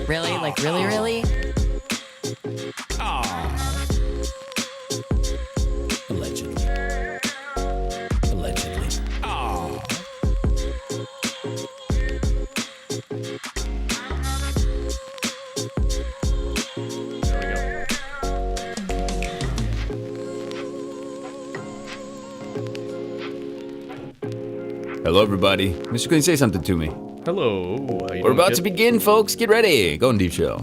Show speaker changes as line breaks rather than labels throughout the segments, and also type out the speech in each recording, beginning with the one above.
Really? Like, really, really?
Allegedly. Allegedly.
There we go.
Hello, everybody. Mr. Clean, say something to me.
Hello.
We're about to begin, folks. Get ready. Goin Deep Show.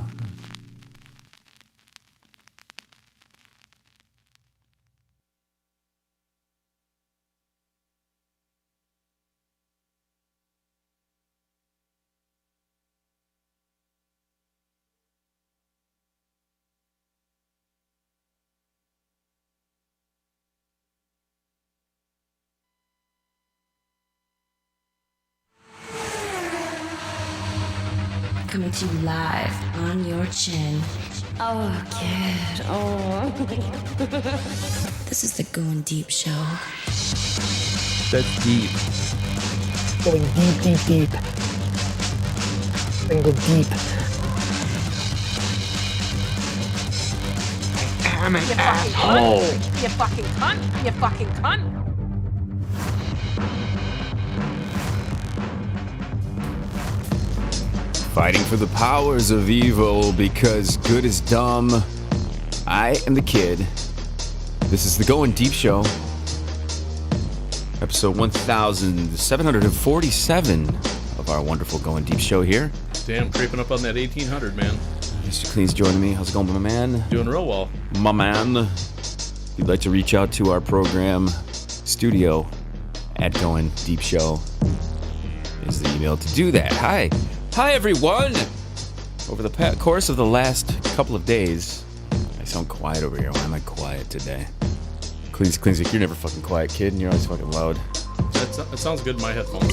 Coming to you live on your chin. Oh, kid. Oh. This is the Goin Deep Show.
That's deep.
Going deep, deep, deep. Then go deep. I'm an asshole.
You fucking cunt! You fucking cunt!
Fighting for the powers of evil because good is dumb. I am the kid. This is the Goin Deep Show. Episode 1747 of our wonderful Goin Deep Show here.
Damn, creeping up on that 1800, man.
Mr. Clean's joining me. How's it going, my man?
Doing real well.
My man. If you'd like to reach out to our program, studio at Goin Deep Show is the email to do that. Hi, everyone. Over the course of the last couple of days, I sound quiet over here. Why am I quiet today? Clean's like, you're never fucking quiet, kid, and you're always fucking loud.
It sounds good in my headphones.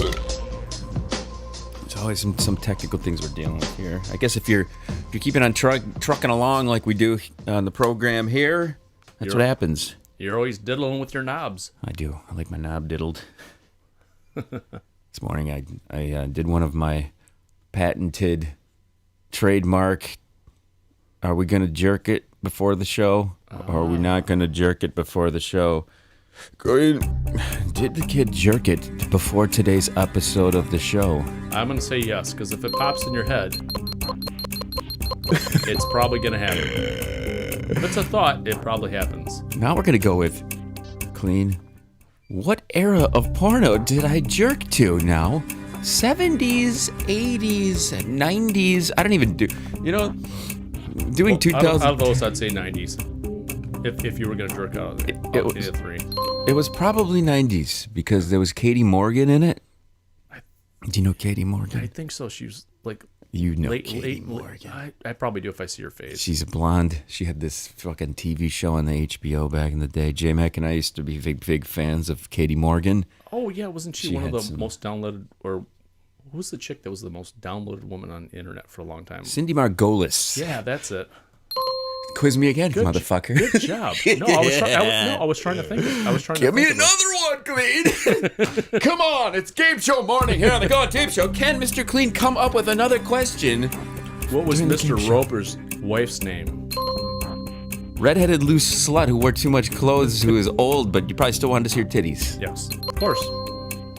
There's always some technical things we're dealing with here. I guess if you're keeping on trucking along like we do on the program here, that's what happens.
You're always diddling with your knobs.
I do. I like my knob diddled. This morning I did one of my patented trademark. Are we going to jerk it before the show? Or are we not going to jerk it before the show? Did the kid jerk it before today's episode of the show?
I'm going to say yes, because if it pops in your head, it's probably going to happen. If it's a thought, it probably happens.
Now we're going to go with Clean. What era of porno did I jerk to now? 70s, 80s, 90s. I don't even do, doing 2000.
Out of those, I'd say 90s. If you were going to jerk out, it was 3.
It was probably 90s because there was Katie Morgan in it. Do you know Katie Morgan?
I think so. She was like
Katie Morgan.
I probably do if I see her face.
She's a blonde. She had this fucking TV show on the HBO back in the day. J-Mac and I used to be big fans of Katie Morgan.
Oh, yeah. Wasn't she one of the most downloaded, or who was the chick that was the most downloaded woman on the internet for a long time?
Cindy Margolis.
Yeah, that's it.
Quiz me again, motherfucker.
Good job. No, I was trying to think.
Give me another one, Clean. Come on, it's game show morning here on the Goin Deep Show. Can Mr. Clean come up with another question?
What was Mr. Roper's wife's name?
Redheaded loose slut who wore too much clothes, who is old, but you probably still wanted to see her titties.
Yes, of course.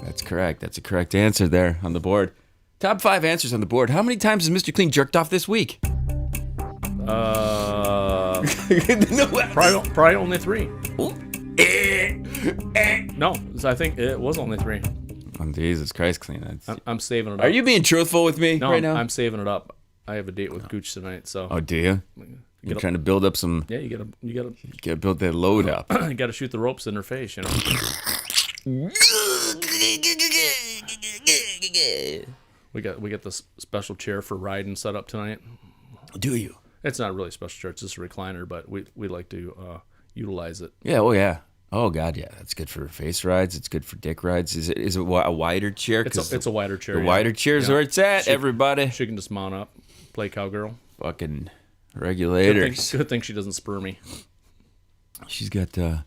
That's correct. That's a correct answer there on the board. Top 5 answers on the board. How many times has Mr. Clean jerked off this week?
Probably only 3. No, I think it was only 3.
Oh, Jesus Christ, Clean.
I'm saving it up.
Are you being truthful with me right now?
I'm saving it up. I have a date with Gooch tonight, so.
Oh, do you? You're trying to build up some.
Yeah, you gotta
build that load up.
You gotta shoot the ropes in her face, We got this special chair for riding set up tonight.
Do you?
It's not really a special chair; it's just a recliner, but we like to utilize it.
Yeah. Oh yeah. Oh God. Yeah. That's good for face rides. It's good for dick rides. Is it a wider chair?
It's a wider chair.
The wider chair is where it's at. Everybody.
She can just mount up, play cowgirl.
Fucking regulators.
Good thing she doesn't spur me.
She's got. She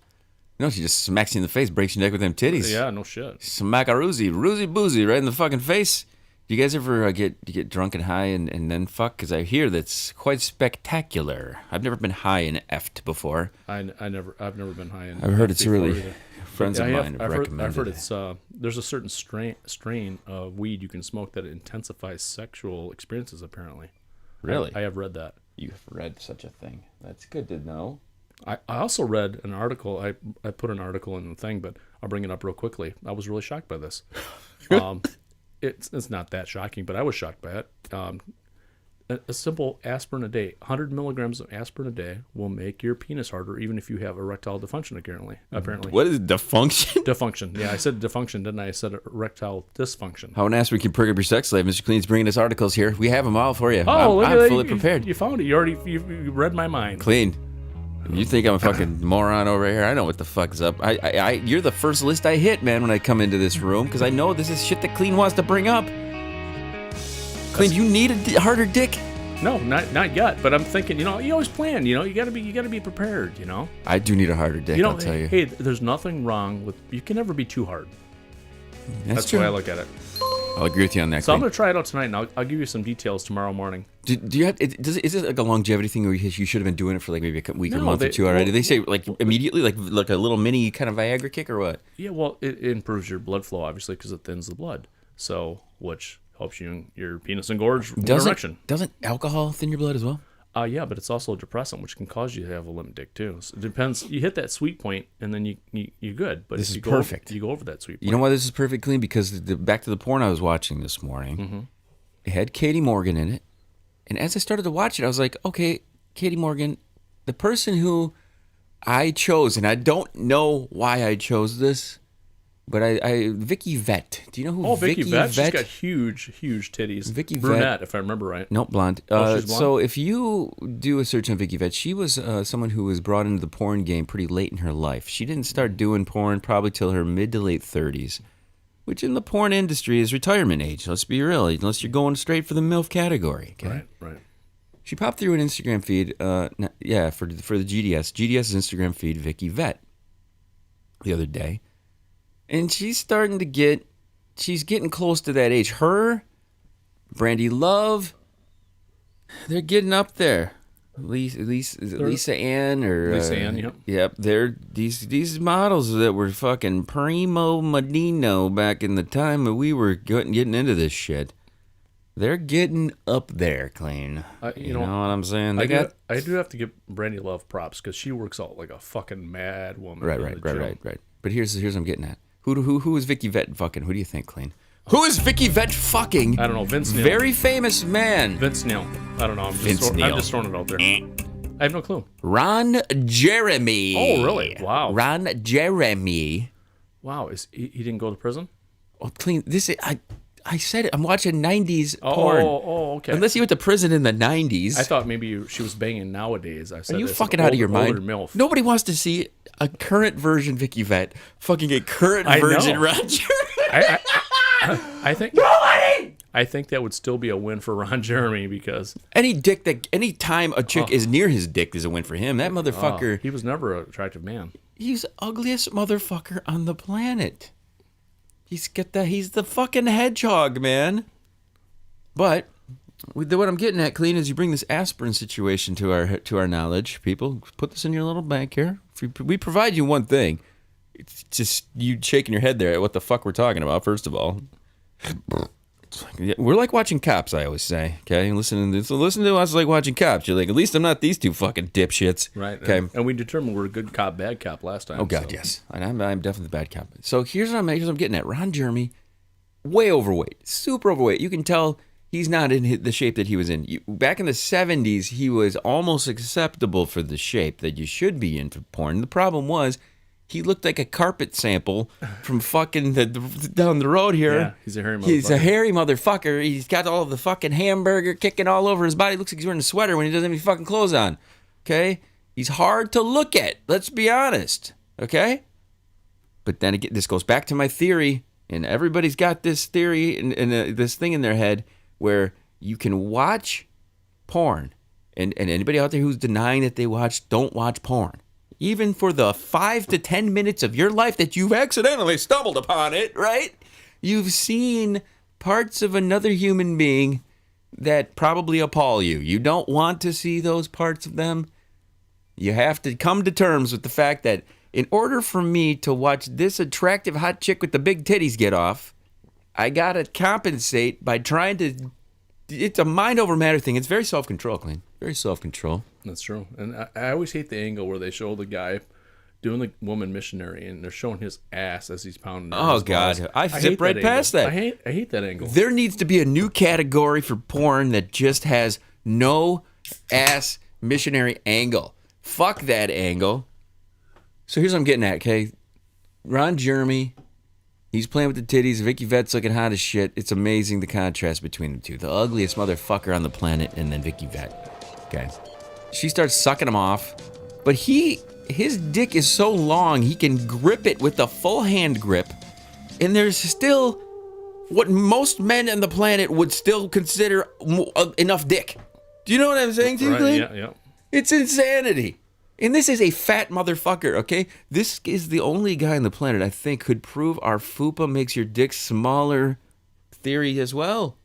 just smacks you in the face, breaks your neck with them titties.
Yeah. No shit.
Smack a roozy boozy right in the fucking face. Do you guys ever get drunk and high and then fuck? Because I hear that's quite spectacular. I've never been high and effed before.
I've never been high and
I've heard it's really.
either.
Friends of mine have recommended
I've heard
it.
it's there's a certain strain of weed you can smoke that intensifies sexual experiences. Apparently,
Really?
I have read that.
You've read such a thing. That's good to know.
I also read an article. I put an article in the thing, but I'll bring it up real quickly. I was really shocked by this. It's not that shocking, but I was shocked by it. A simple aspirin a day, 100 milligrams of aspirin a day will make your penis harder, even if you have erectile dysfunction. Apparently,
What is dysfunction?
dysfunction. Yeah, I said dysfunction, didn't I? I said erectile dysfunction.
How an aspirin can perk up your sex life. Mr. Clean's bringing us articles here. We have them all for you.
Oh, look at
I'm
that.
fully prepared.
You found it. You read my mind.
Clean. You think I'm a fucking moron over here? I know what the fuck's up. You're the first list I hit, man, when I come into this room, because I know this is shit that Clean wants to bring up. Clean, you need a harder dick?
No, not yet. But I'm thinking, you always plan. You gotta be prepared.
I do need a harder dick, I'll tell you.
Hey, there's nothing wrong with. You can never be too hard. That's
true.
the way I look at it.
I'll agree with you on that.
So I'm
Clean.
gonna try it out tonight, and I'll give you some details tomorrow morning.
Do you have? Is it like a longevity thing where you should have been doing it for like maybe a week or
No,
month or two already?
well,
They say like immediately, like a little mini kind of Viagra kick or what?
Yeah, well, it improves your blood flow, obviously, because it thins the blood. So, which helps your penis engorge with erection.
Doesn't alcohol thin your blood as well?
Yeah, but it's also a depressant, which can cause you to have a limp dick too. So it depends. You hit that sweet point, and then you're good. But
This
if
is
you
perfect.
You go over that sweet point.
You know why this is perfect, Clean? Because back to the porn I was watching this morning, it had Katie Morgan in it. And as I started to watch it, I was like, okay, Katie Morgan, the person who I chose, and I don't know why I chose this, but Vicky Vett. Do you know who
Vicky Vett?
Vett?
She's got huge titties.
Vicky
Brunette,
Vett.
if I remember right.
Nope, blonde.
She's blonde?
So if you do a search on Vicky Vett, she was someone who was brought into the porn game pretty late in her life. She didn't start doing porn probably till her mid to late 30s, which in the porn industry is retirement age. Let's be real, unless you're going straight for the MILF category. Okay?
Right.
She popped through an Instagram feed, for the GDS's Instagram feed, Vicky Vett, the other day. And she's getting close to that age. Her, Brandy Love, they're getting up there. Lisa Ann or
Lisa Ann, yep.
Yep, they're these models that were fucking primo Medino back in the time that we were getting into this shit. They're getting up there, Clean. You know what I'm saying?
I do have to give Brandy Love props because she works out like a fucking mad woman.
Right. But here's what I'm getting at. Who is Vicky Vett fucking? Who do you think, Clean? Who is Vicky Vett fucking?
I don't know. Vince Neil.
Very famous man.
Vince Neil. I don't know. I'm just throwing it out there. I have no clue.
Ron Jeremy.
Oh, really? Wow.
Ron Jeremy.
Wow. He didn't go to prison?
Oh, Clean. I said it. I'm watching 90s porn.
Oh, okay.
Unless he went to prison in the 90s.
I thought maybe she was banging nowadays.
Are you fucking out of your mind?
MILF.
Nobody wants to see a current version Vicky Vett fucking a current
I know.
version Ron Jeremy.
I think
Nobody!
I think that would still be a win for Ron Jeremy because
Any time a chick is near his dick is a win for him. That motherfucker,
he was never an attractive man.
he's the ugliest motherfucker on the planet. He's the fucking hedgehog, man. But what I'm getting at, Clean, is you bring this aspirin situation to our knowledge. People, put this in your little bank here. We provide you one thing. It's just you shaking your head there at what the fuck we're talking about. First of all, we're like watching Cops. I always say, okay, listen to us like watching Cops. You're like, at least I'm not these two fucking dipshits,
Right.
Okay.
And we determined we're a good cop, bad cop last time.
Oh God,
so.
yes, and I'm definitely the bad cop. So here's what I'm getting at. Ron Jeremy, way overweight, super overweight. You can tell he's not in the shape that he was in. Back in the 70s, he was almost acceptable for the shape that you should be in for porn. The problem was he looked like a carpet sample from fucking down the road here.
Yeah, he's a hairy motherfucker.
He's a hairy motherfucker. He's got all the fucking hamburger kicking all over his body. Looks like he's wearing a sweater when he doesn't have any fucking clothes on. Okay? He's hard to look at. Let's be honest. Okay? But then again, this goes back to my theory, and everybody's got this theory and this thing in their head where you can watch porn, and anybody out there who's denying that they don't watch porn. Even for the 5 to 10 minutes of your life that you've accidentally stumbled upon it, right? You've seen parts of another human being that probably appall you. You don't want to see those parts of them. You have to come to terms with the fact that in order for me to watch this attractive hot chick with the big titties get off, I gotta compensate by trying to. It's a mind over matter thing. It's very self-control, Clean. Very self-control.
That's true. And I always hate the angle where they show the guy doing the woman missionary and they're showing his ass as he's pounding.
Oh, God. I zip right past that.
I hate that angle.
There needs to be a new category for porn that just has no ass missionary angle. Fuck that angle. So here's what I'm getting at, okay? Ron Jeremy, he's playing with the titties. Vicky Vet's looking hot as shit. It's amazing the contrast between the two. The ugliest motherfucker on the planet and then Vicky Vet. Okay. She starts sucking him off, but his dick is so long he can grip it with a full hand grip, and there's still what most men on the planet would still consider enough dick. Do you know what I'm saying to you, Glenn?
Yeah.
It's insanity. And this is a fat motherfucker, okay? This is the only guy on the planet I think could prove our fupa makes your dick smaller theory as well.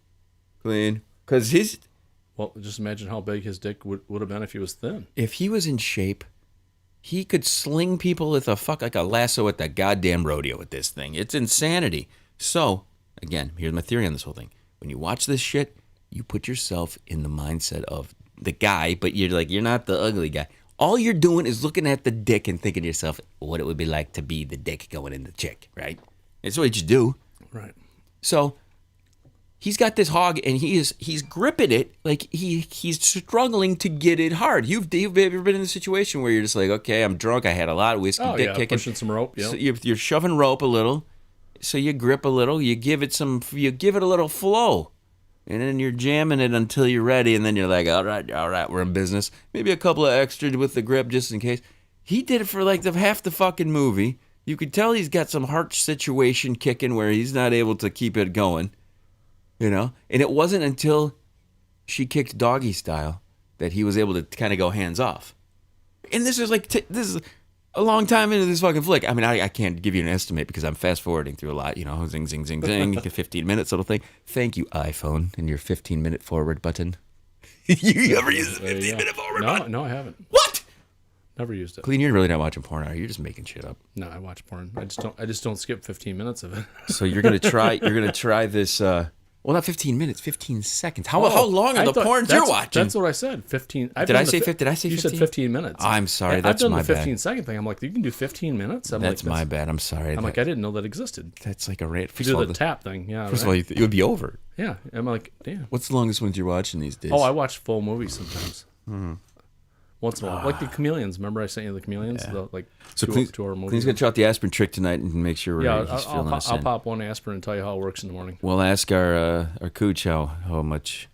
Clean. Because
Well, just imagine how big his dick would have been if he was thin.
if he was in shape, he could sling people with like a lasso at the goddamn rodeo with this thing. It's insanity. So, again, here's my theory on this whole thing. When you watch this shit, you put yourself in the mindset of the guy, but you're not the ugly guy. All you're doing is looking at the dick and thinking to yourself what it would be like to be the dick going in the chick, right? It's what you do.
Right.
So he's got this hog and he's gripping it like he's struggling to get it hard. You've ever been in a situation where you're just like, okay, I'm drunk, I had a lot of whiskey, dick kicking,
pushing some rope. Yeah.
So you're shoving rope a little, so you grip a little, you give it a little flow. And then you're jamming it until you're ready, and then you're like, all right, we're in business. Maybe a couple of extra with the grip just in case. He did it for like half the fucking movie. You could tell he's got some heart situation kicking where he's not able to keep it going, you know? And it wasn't until she kicked doggy style that he was able to kind of go hands off. And this is this is a long time into this fucking flick. I mean, I can't give you an estimate because I'm fast forwarding through a lot, you know, zing, zing, zing, zing, 15 minutes little thing. Thank you, iPhone, and your 15-minute forward button. You ever use the 15-minute forward button?
No, I haven't.
What?
Never used it.
Clean, you're really not watching porn, are you? You're just making shit up.
No, I watch porn. I just don't skip 15 minutes of it.
So you're gonna try this. Well, not 15 minutes, 15 seconds. How long are the porns you're watching?
That's what I said. 15.
Did I say 15? Did I say 15?
You said 15 minutes.
I'm sorry.
I've
That's
done
my
the
bad.
15-second thing. I'm like, you can do 15 minutes.
That's my bad. I'm sorry.
I'm like, I didn't know that existed.
That's like a rate.
You do the tap thing. Yeah.
First of all, it would be over.
Yeah. I'm like, damn.
What's the longest ones you're watching these days?
Oh, I watch full movies sometimes. Once in a while. Like the Chameleons. Remember I sent you the Chameleons?
Yeah.
The, like
so
2 hour movie.
Clean's going to try out the aspirin trick tonight and make sure he's feeling us
I'll
in.
pop one aspirin and tell you how it works in the morning.
We'll ask our cooch how much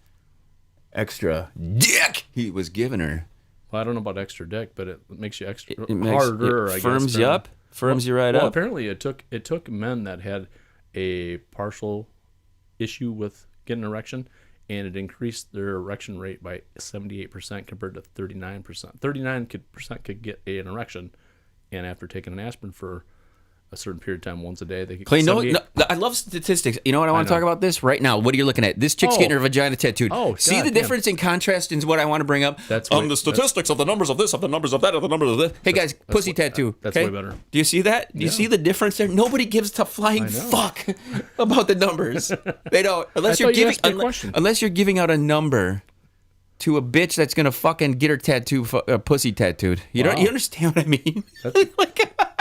extra dick he was giving her.
Well, I don't know about extra dick, but it makes you extra
It makes,
harder, I guess.
Firms you up. Firms you right
well,
up.
Apparently it took men that had a partial issue with getting an erection, and it increased their erection rate by 78% compared to 39%. 39% could get an erection, and after taking an aspirin for a certain period of time, once a day, they could
Clay,
get
no, I love statistics. You know what I want to talk about this right now? What are you looking at? This chick's getting her vagina tattooed.
Oh,
see the difference in contrast is what I want to bring up.
That's
the statistics of the numbers of this, of the numbers of that, of the numbers of this. Hey guys, pussy tattoo.
That's
okay?
way better.
Do you see that? Do you see the difference there? Nobody gives a flying fuck about the numbers. They don't. Unless you're giving out a number to a bitch that's gonna fucking get her pussy tattooed. You don't. You understand what I mean?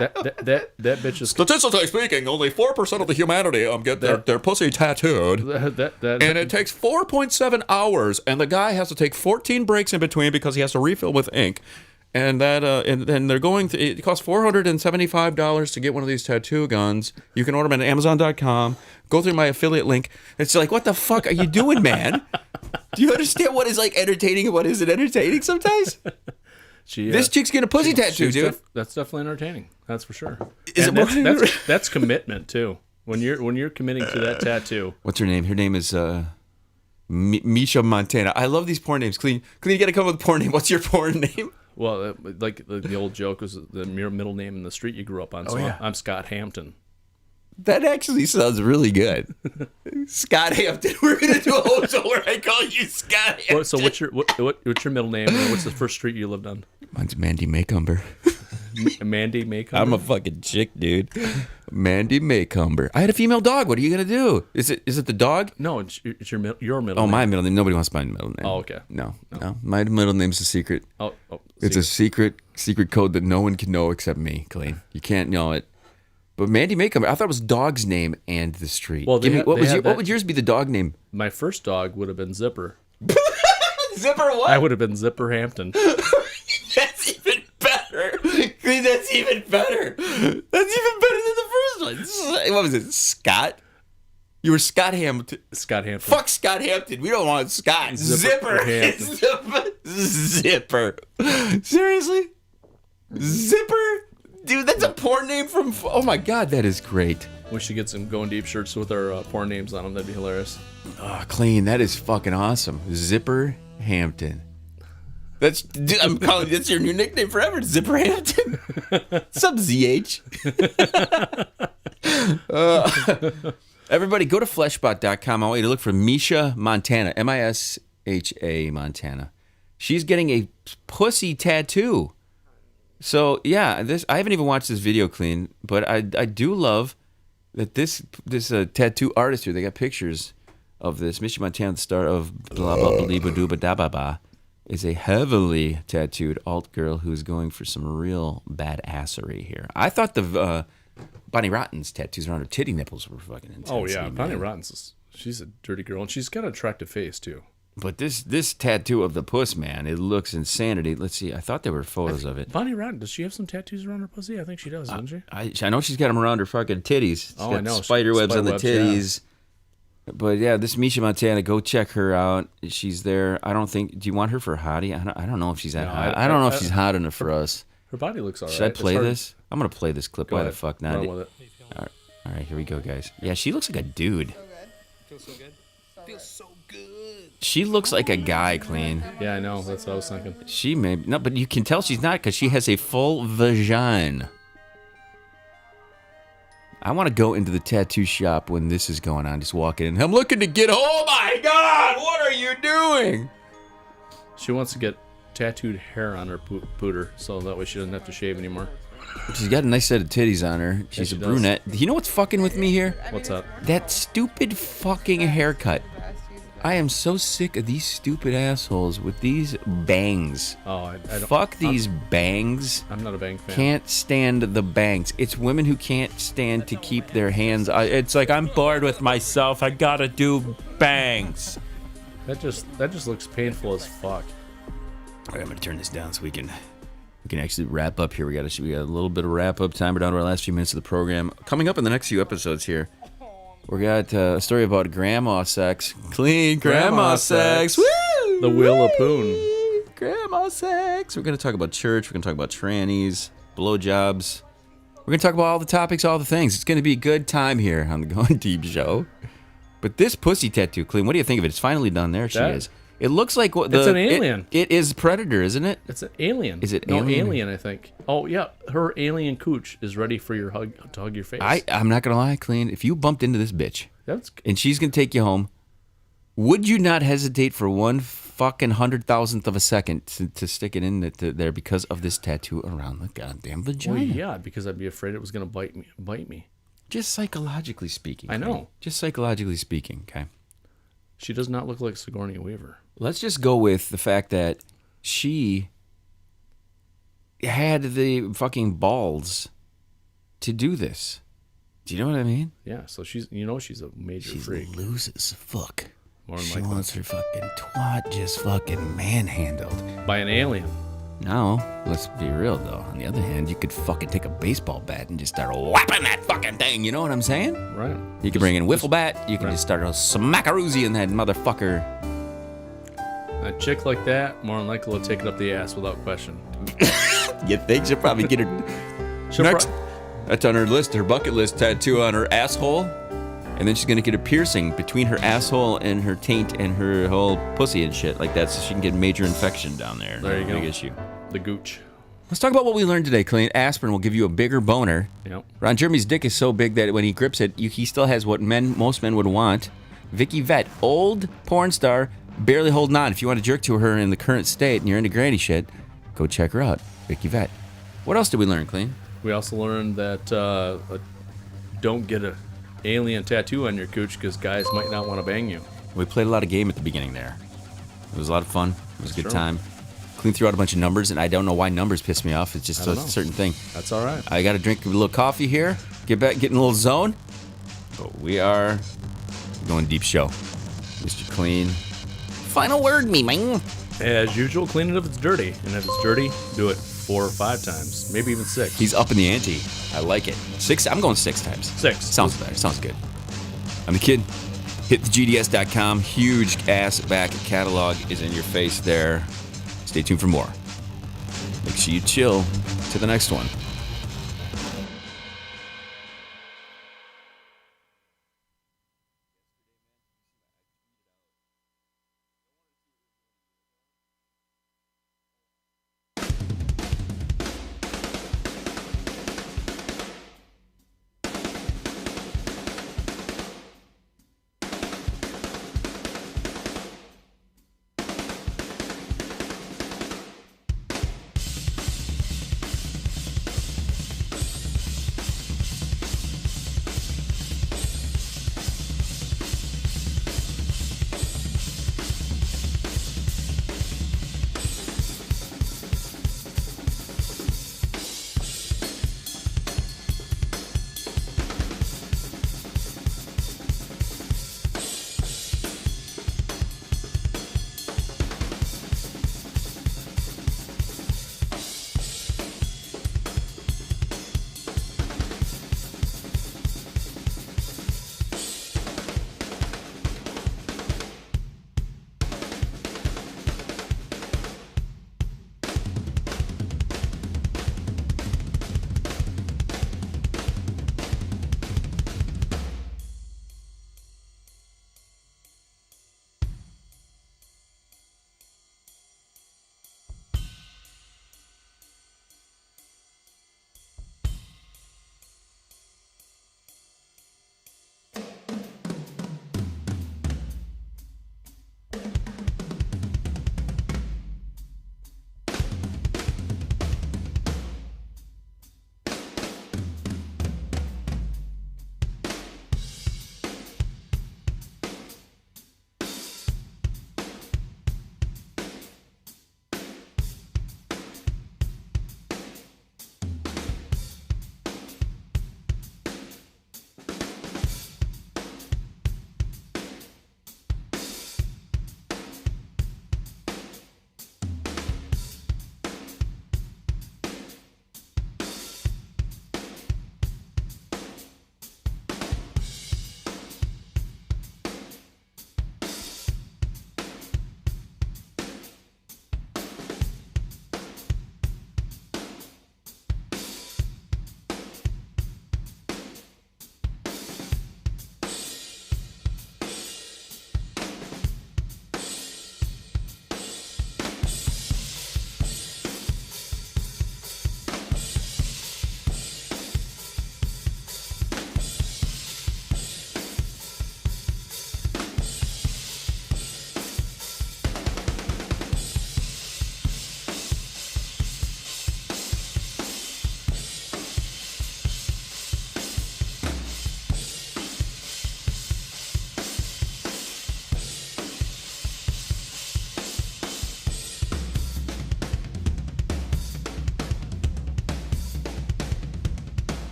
That bitch is
statistically speaking, only 4% of the humanity get their pussy tattooed, and it takes 4.7 hours, and the guy has to take 14 breaks in between because he has to refill with ink, and that and then they're going to. It costs $475 to get one of these tattoo guns. You can order them at Amazon.com. Go through my affiliate link. It's like, what the fuck are you doing, man? Do you understand what is like entertaining and what isn't entertaining sometimes? This chick's getting a pussy tattoo, dude.
That's definitely entertaining. That's for sure.
Is it
that's commitment too. When you're committing to that tattoo.
What's her name? Her name is Misha Montana. I love these porn names. Clean, you got to come up with a porn name. What's your porn name?
Well, like the old joke was the middle name in the street you grew up on. So
yeah.
I'm Scott Hampton.
That actually sounds really good. Scott Hampton. We're gonna do a whole show where I call you Scott Hampton.
So what's your middle name? And what's the first street you lived on?
Mine's Mandy Maycumber.
Mandy Maycumber?
I'm a fucking chick, dude. Mandy Maycumber. I had a female dog. What are you gonna do? Is it the dog?
No, it's your middle name.
Oh, my middle name. Nobody wants my middle name.
Oh, okay.
No. My middle name's a secret.
Oh,
It's a secret code that no one can know except me, Clean. You can't know it. But Mandy Maycumber, I thought it was dog's name and the street.
Well,
what would yours be the dog name?
My first dog would have been Zipper.
Zipper what?
I would have been Zipper Hampton.
That's even better. Clean, that's even better. That's even better than the first one. What was it? Scott? You were Scott Hampton.
Scott Hampton.
Fuck Scott Hampton. We don't want Scott.
Zipper
Zipper. Zipper. Seriously? Zipper? Dude, that's a porn name from... Oh, my God. That is great.
We should get some Going Deep shirts with our porn names on them. That'd be hilarious.
Oh, Clean. That is fucking awesome. Zipper Hampton. That's your new nickname forever. Zipper Hampton. What's up, ZH? Everybody, go to fleshbot.com. I want you to look for Misha Montana. Misha Montana. She's getting a pussy tattoo. So, yeah, I haven't even watched this video, Clean, but I do love that this tattoo artist here, they got pictures of this. Misha Montana, the star of blah, blah, blah, blah, blah, blah, blah, blah, is a heavily tattooed alt girl who's going for some real badassery here. I thought the Bonnie Rotten's tattoos around her titty nipples were fucking intense.
Oh, yeah, Bonnie Rotten's, she's a dirty girl, and she's got an attractive face, too.
But this tattoo of the puss, man, it looks insanity. Let's see. I thought there were photos of it.
Bonnie Rotten, does she have some tattoos around her pussy? I think she does, doesn't she?
I know she's got them around her fucking titties. She's got
I know.
Spider webs on the titties.
Yeah.
But yeah, this Misha Montana, go check her out. She's there. I don't think. Do you want her for hottie? I don't know if she's that hot. I don't know if she's hot enough for us.
Her body looks alright.
Should I play this? I'm gonna play this clip. Why the fuck not?
Run with it.
All right, here we go, guys. Yeah, she looks like a dude.
Feels so good. Feels so good.
She looks like a guy, Clean.
Yeah, I know. That's what I was thinking.
She may no, but you can tell she's not because she has a full vagina. I want to go into the tattoo shop when this is going on. Just walk in. I'm looking to get. Oh my God! What are you doing?
She wants to get tattooed hair on her pooter, so that way she doesn't have to shave anymore.
She's got a nice set of titties on her. She's
she
a
does.
brunette. You know what's fucking with me here?
What's up?
That stupid fucking haircut. I am so sick of these stupid assholes with these bangs.
Oh, I don't.
Fuck these bangs.
I'm not a bang fan.
Can't stand the bangs. It's women who can't stand to keep their hands. It's like I'm bored with myself. I gotta do bangs.
That just looks painful as fuck.
All right, I'm gonna turn this down so we can actually wrap up here. We got a little bit of wrap up time. We're down to our last few minutes of the program. Coming up in the next few episodes here, we got a story about grandma sex. Clean grandma sex. Woo!
The Wheel of Poon.
Grandma sex. We're gonna talk about church. We're gonna talk about trannies, blowjobs. We're gonna talk about all the topics, all the things. It's gonna be a good time here on the Going Deep show. But this pussy tattoo, Clean, what do you think of it? It's finally done. There she is. It looks like what
It's an alien.
It is Predator, isn't it?
It's an alien.
Is it
no,
alien?
alien, I think. Oh, yeah. Her alien cooch is ready for your hug to hug your face.
I'm not going to lie, Clean. If you bumped into this bitch and she's going to take you home, would you not hesitate for one fucking 100,000th of a second to stick it in there because of this tattoo around the goddamn vagina?
Well, yeah, because I'd be afraid it was going to bite me.
Just psychologically speaking.
I know.
Clean. Just psychologically speaking, okay?
She does not look like Sigourney Weaver.
Let's just go with the fact that she had the fucking balls to do this. Do you know what I mean?
Yeah, so she's a major freak.
She loses fuck.
More than
She
likely.
wants her fucking twat just fucking manhandled.
By an alien.
Now, let's be real though. On the other hand, you could fucking take a baseball bat and just start whapping that fucking thing. You know what I'm saying?
Right.
You could bring in a wiffle bat. You can just start a smackaroozy in that motherfucker.
A chick like that, more than likely will take it up the ass without question.
You think she'll probably get her
She'll
next? That's on her list, her bucket list tattoo on her asshole, and then she's gonna get a piercing between her asshole and her taint and her whole pussy and shit like that, so she can get major infection down there.
There you go.
Big issue.
The gooch.
Let's talk about what we learned today, Clean. Aspirin will give you a bigger boner.
Yep.
Ron Jeremy's dick is so big that when he grips it, he still has what most men would want. Vicky Vett, old porn star, barely holding on. If you want to jerk to her in the current state and you're into granny shit, go check her out. Vicky Vett. What else did we learn, Clean?
We also learned that don't get an alien tattoo on your cooch because guys might not want to bang you.
We played a lot of game at the beginning there. It was a lot of fun. It was a good
Sure.
time. Clean threw out a bunch of numbers, and I don't know why numbers piss me off. It's just
I
a
don't know.
certain thing.
That's all right.
I got to drink a little coffee here, get in a little zone. But we are going deep show. Mr. Clean. Final word, me, man.
As usual, clean it if it's dirty. And if it's dirty, do it 4 or 5 times. Maybe even 6.
He's up in the ante. I like it. 6? I'm going 6 times.
6.
Sounds better. Sounds good. I'm the kid. Hit thegds.com. Huge ass back catalog is in your face there. Stay tuned for more. Make sure you chill to the next one.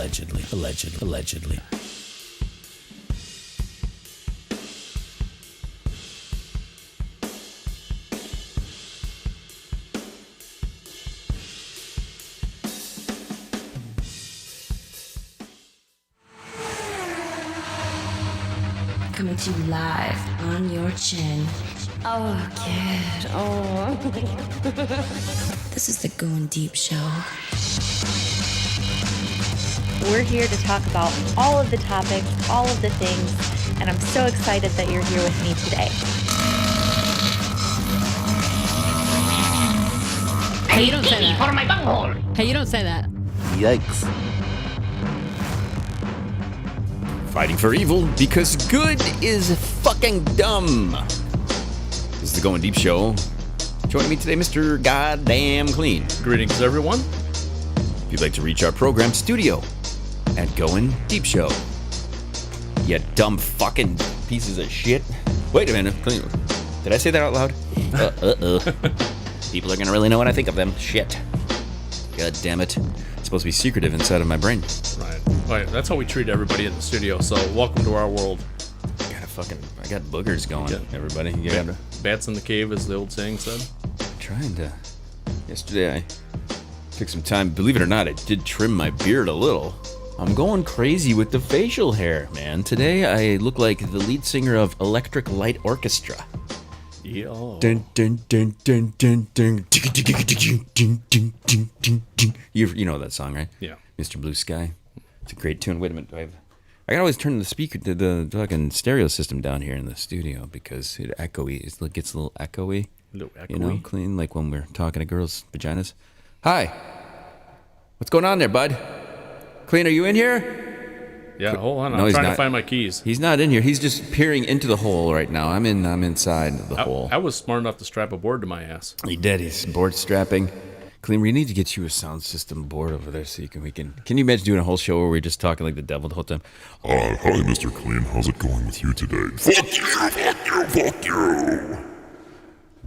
Allegedly.
Coming to you live on your chin. Oh, kid. Oh. This is the Going Deep Show.
We're here to talk about all of the topics, all of the things, and I'm so excited that you're here with me today.
Hey, you don't say that.
For my bunghole.
Hey, you don't say that.
Yikes.
Fighting for evil because good is fucking dumb. This is the Going Deep Show. Joining me today, Mr. Goddamn Clean.
Greetings, everyone.
If you'd like to reach our program, studio at Goin Deep Show. You dumb fucking pieces of shit. Wait a minute. Clean. Did I say that out loud? People are gonna really know what I think of them. Shit. God damn it. It's supposed to be secretive inside of my brain.
Right. That's how we treat everybody in the studio. So welcome to our world.
I got boogers going,
Yeah.
everybody. You got
Bats in the cave, as the old saying said.
trying to. Yesterday I took some time. Believe it or not, I did trim my beard a little. I'm going crazy with the facial hair, man. Today I look like the lead singer of Electric Light Orchestra.
Yeah.
Dun, dun, dun, dun, dun, dun. You know that song, right?
Yeah.
Mr. Blue Sky. It's a great tune. Wait a minute. I gotta always turn the speaker to the fucking stereo system down here in the studio because it gets a little echoey. You know, clean, like when we're talking to girls' vaginas. Hi. What's going on there, bud? Clean, are you in here?
Yeah, hold on.
No,
I'm
he's
trying
not.
to find my keys.
He's not in here. He's just peering into the hole right now. I'm inside the hole.
I was smart enough to strap a board to my ass.
He did. He's board strapping. Clean, we need to get you a sound system board over there so we can. Can you imagine doing a whole show where we're just talking like the devil the whole time?
Hi, Mr. Clean. How's it going with you today? Fuck you!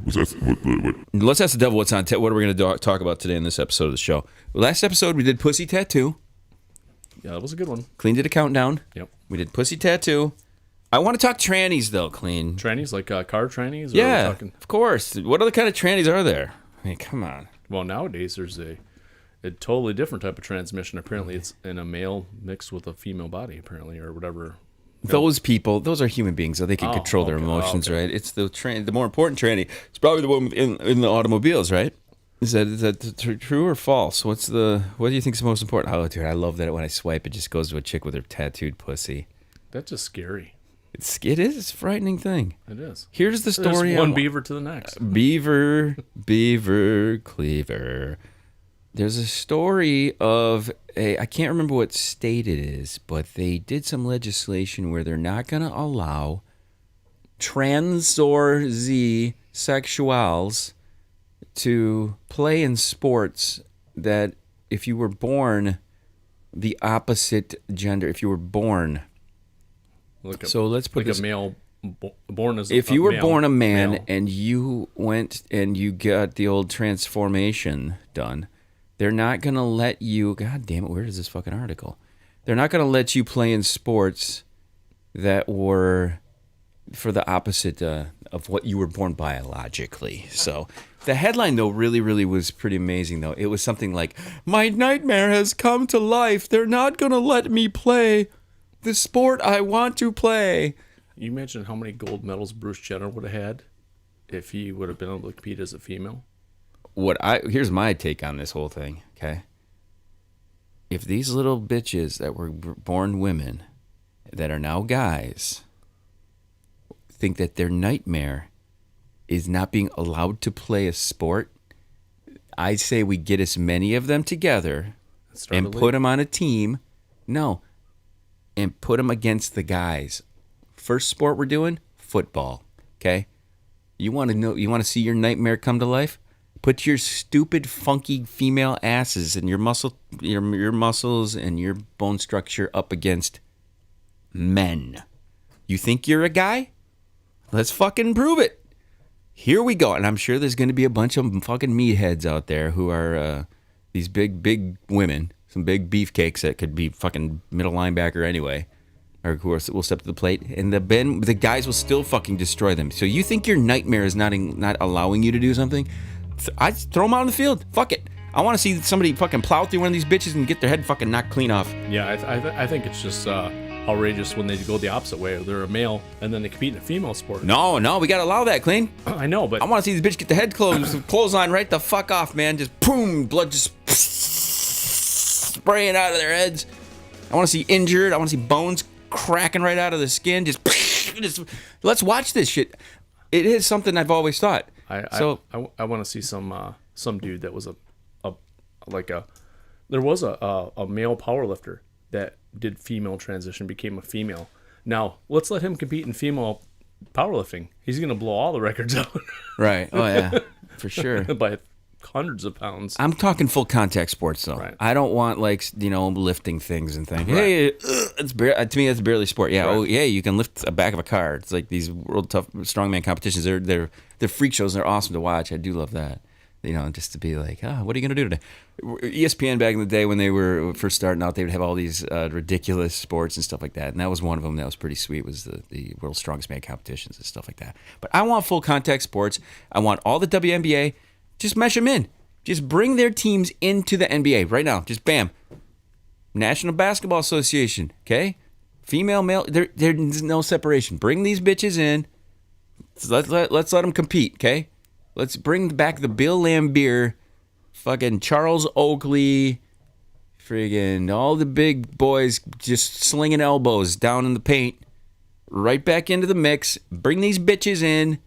Was that what?
Let's ask the devil what's on. What are we going to talk about today in this episode of the show? Last episode we did Pussy Tattoo.
Yeah, that was a good one.
Clean did a countdown.
Yep.
We did Pussy Tattoo. I want to talk trannies though, Clean.
Trannies, like car trannies? Or
Yeah,
talking...
of course. What other kind of trannies are there? I mean, come on.
Well, nowadays there's a totally different type of transmission. Apparently it's in a male mixed with a female body, apparently, or whatever.
Those people, those are human beings, so they can control their emotions, right? It's the more important tranny. It's probably the one in the automobiles, right? Is that true or false? What do you think is most important? Oh, dude, I love that when I swipe, it just goes to a chick with her tattooed pussy.
That's just scary.
It is a frightening thing.
It is.
Here's the story.
There's one beaver to the next.
Beaver, cleaver. There's a story of I can't remember what state it is, but they did some legislation where they're not going to allow trans or Z sexuals to play in sports that if you were born the opposite gender, if you were born. So let's put
like a male born as
if you were born a man
male.
And you went and you got the old transformation done, they're not going to let you, God damn it, where is this fucking article? They're not going to let you play in sports that were for the opposite of what you were born biologically. So the headline, though, really, really was pretty amazing, though. It was something like, my nightmare has come to life. They're not going to let me play the sport I want to play.
You imagine how many gold medals Bruce Jenner would have had if he would have been able to compete as a female?
Here's my take on this whole thing, okay? If these little bitches that were born women that are now guys think that their nightmare is not being allowed to play a sport, I say we get as many of them together and put them on a team. No. And put them against the guys. First sport we're doing, football. Okay? You want to see your nightmare come to life? Put your stupid, funky female asses and your muscles and your bone structure up against men. You think you're a guy? Let's fucking prove it. Here we go. And I'm sure there's going to be a bunch of fucking meatheads out there who are these big women. some big beefcakes that could be fucking middle linebacker anyway, or who will step to the plate, and the guys will still fucking destroy them. So you think your nightmare is not allowing you to do something? I throw them out on the field. Fuck it. I want to see somebody fucking plow through one of these bitches and get their head fucking knocked clean off.
Yeah, I think it's just outrageous when they go the opposite way. They're a male and then they compete in a female sport.
No, we gotta allow that, Clean.
I know, but
I want to see these bitches get the head clothesline right the fuck off, man. Just boom, blood just spraying out of their heads. I want to see injured. I want to see bones cracking right out of the skin. Just let's watch this shit. It is something I've always thought.
I want to see some dude that was there was a male powerlifter that did female transition, became a female. Now let's let him compete in female powerlifting. He's gonna blow all the records out. Right.
Oh yeah, for sure.
By hundreds of pounds.
I'm talking full contact sports though.
Right.
I don't want lifting things and thinking, hey, to me that's barely sport. Yeah. Right. Oh yeah, you can lift a back of a car. It's like these world tough strongman competitions. They're freak shows. They're awesome to watch. I do love that. Just to be like, what are you going to do today? ESPN back in the day when they were first starting out, they would have all these ridiculous sports and stuff like that. And that was one of them that was pretty sweet, was the World's Strongest Man competitions and stuff like that. But I want full contact sports. I want all the WNBA. Just mesh them in. Just bring their teams into the NBA right now. Just bam. National Basketball Association, okay? Female, male, there's no separation. Bring these bitches in. Let's let them compete, okay? Let's bring back the Bill Laimbeer, fucking Charles Oakley, friggin' all the big boys just slinging elbows down in the paint, right back into the mix. Bring these bitches in.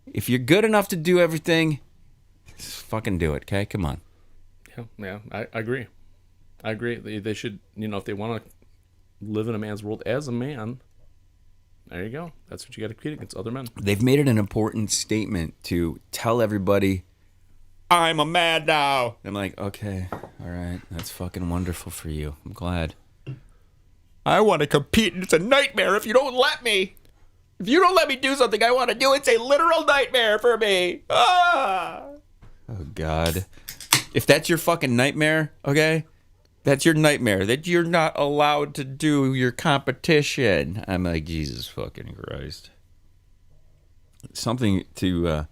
If you're good enough to do everything, just fucking do it, okay? Come on.
Yeah, I agree. I agree. They should, if they want to live in a man's world as a man, there you go. That's what you got to compete against other men.
They've made it an important statement to tell everybody, I'm a man now. I'm like, okay, all right. That's fucking wonderful for you. I'm glad. I want to compete, and it's a nightmare if you don't let me. If you don't let me do something I want to do, it's a literal nightmare for me. Ah! Oh, God. If that's your fucking nightmare, okay? That's your nightmare, that you're not allowed to do your competition. I'm like, Jesus fucking Christ. Something to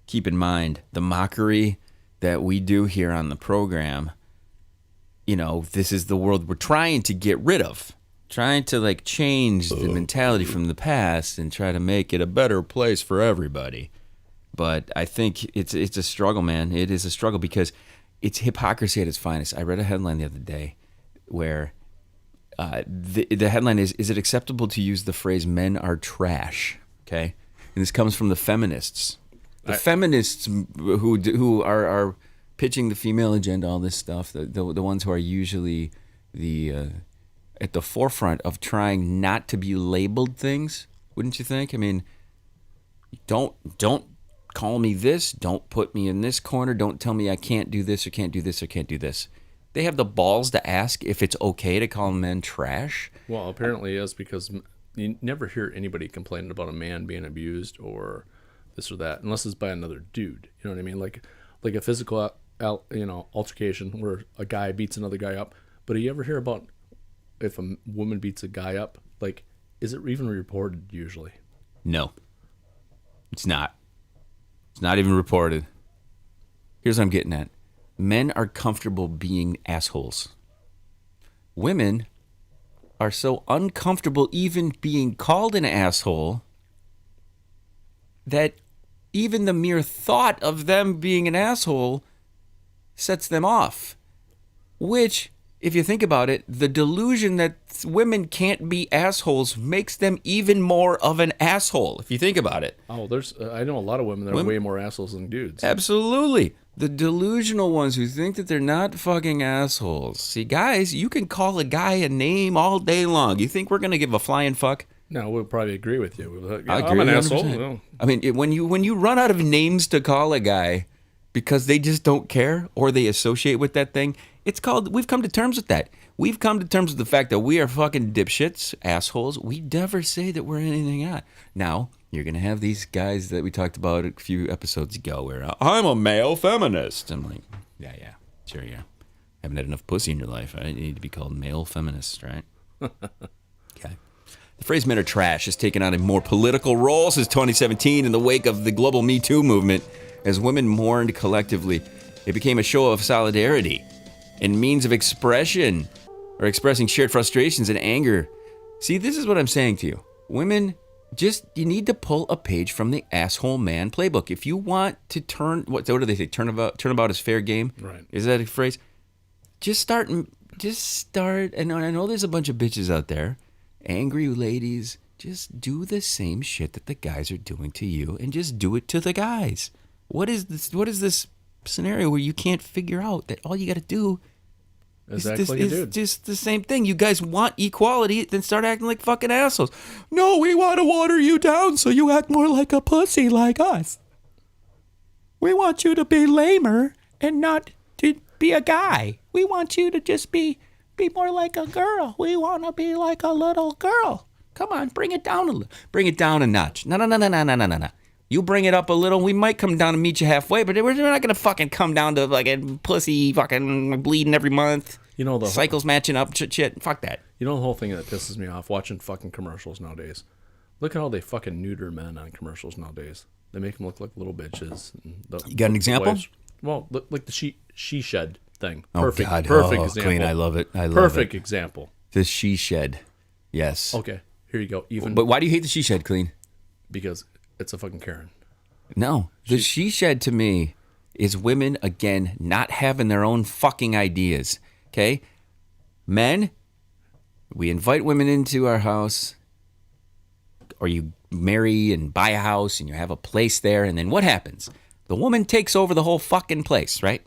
keep in mind, the mockery that we do here on the program, this is the world we're trying to get rid of. Trying to, change the mentality from the past and try to make it a better place for everybody. But I think it's a struggle, man. It is a struggle because it's hypocrisy at its finest. I read a headline the other day where the headline is it acceptable to use the phrase men are trash? Okay? And this comes from the feminists. The feminists who are pitching the female agenda, all this stuff, the ones who are usually at the forefront of trying not to be labeled things, wouldn't you think? I mean, don't call me this, don't put me in this corner, don't tell me I can't do this or can't do this or can't do this. They have the balls to ask if it's okay to call men trash.
Well, apparently it is, because you never hear anybody complaining about a man being abused or this or that, unless it's by another dude. You know what I mean? Like a physical, altercation where a guy beats another guy up. But do you ever hear about if a woman beats a guy up? Is it even reported usually?
No, it's not. It's not even reported. Here's what I'm getting at. Men are comfortable being assholes. Women are so uncomfortable even being called an asshole that even the mere thought of them being an asshole sets them off. Which, if you think about it, the delusion that women can't be assholes makes them even more of an asshole, if you think about it.
Oh, I know a lot of women that are way more assholes than dudes.
Absolutely. The delusional ones who think that they're not fucking assholes. See, guys, you can call a guy a name all day long. You think we're going to give a flying fuck?
No, we'll probably agree with you.
I'm
an asshole. No.
I mean, when you run out of names to call a guy because they just don't care or they associate with that thing, we've come to terms with that. We've come to terms with the fact that we are fucking dipshits, assholes. We never say that we're anything else. Now, you're going to have these guys that we talked about a few episodes ago where I'm a male feminist. I'm like, yeah, sure, yeah. Haven't had enough pussy in your life, right? You need to be called male feminist, right? Okay. The phrase men are trash has taken on a more political role since 2017 in the wake of the global Me Too movement. As women mourned collectively, it became a show of solidarity and means of expression or expressing shared frustrations and anger. See, this is what I'm saying to you. Women, you need to pull a page from the asshole man playbook. If you want to what do they say? Turnabout is fair game?
Right.
Is that a phrase? Just start, and I know there's a bunch of bitches out there, angry ladies, just do the same shit that the guys are doing to you and just do it to the guys. What is this scenario where you can't figure out that all you got to do is just the same thing? You guys want equality, then start acting like fucking assholes. No, we want to water you down so you act more like a pussy like us. We want you to be lamer and not to be a guy. We want you to just be more like a girl. We want to be like a little girl. Come on, bring it down a notch. No. You bring it up a little, we might come down and meet you halfway, but we're not going to fucking come down to like a pussy fucking bleeding every month.
You know, the
cycles matching up, shit. Fuck that.
You know the whole thing that pisses me off watching fucking commercials nowadays? Look at how they fucking neuter men on commercials nowadays. They make them look like little bitches.
You got an example?
Well, like the she shed thing.
Perfect example. Clean, I love it.
Perfect example.
The she shed. Yes.
Okay, here you go.
But why do you hate the she shed, Clean?
Because it's a fucking Karen.
No. The she shed to me is women, again, not having their own fucking ideas. Okay? Men, we invite women into our house, or you marry and buy a house and you have a place there, and then what happens? The woman takes over the whole fucking place, right?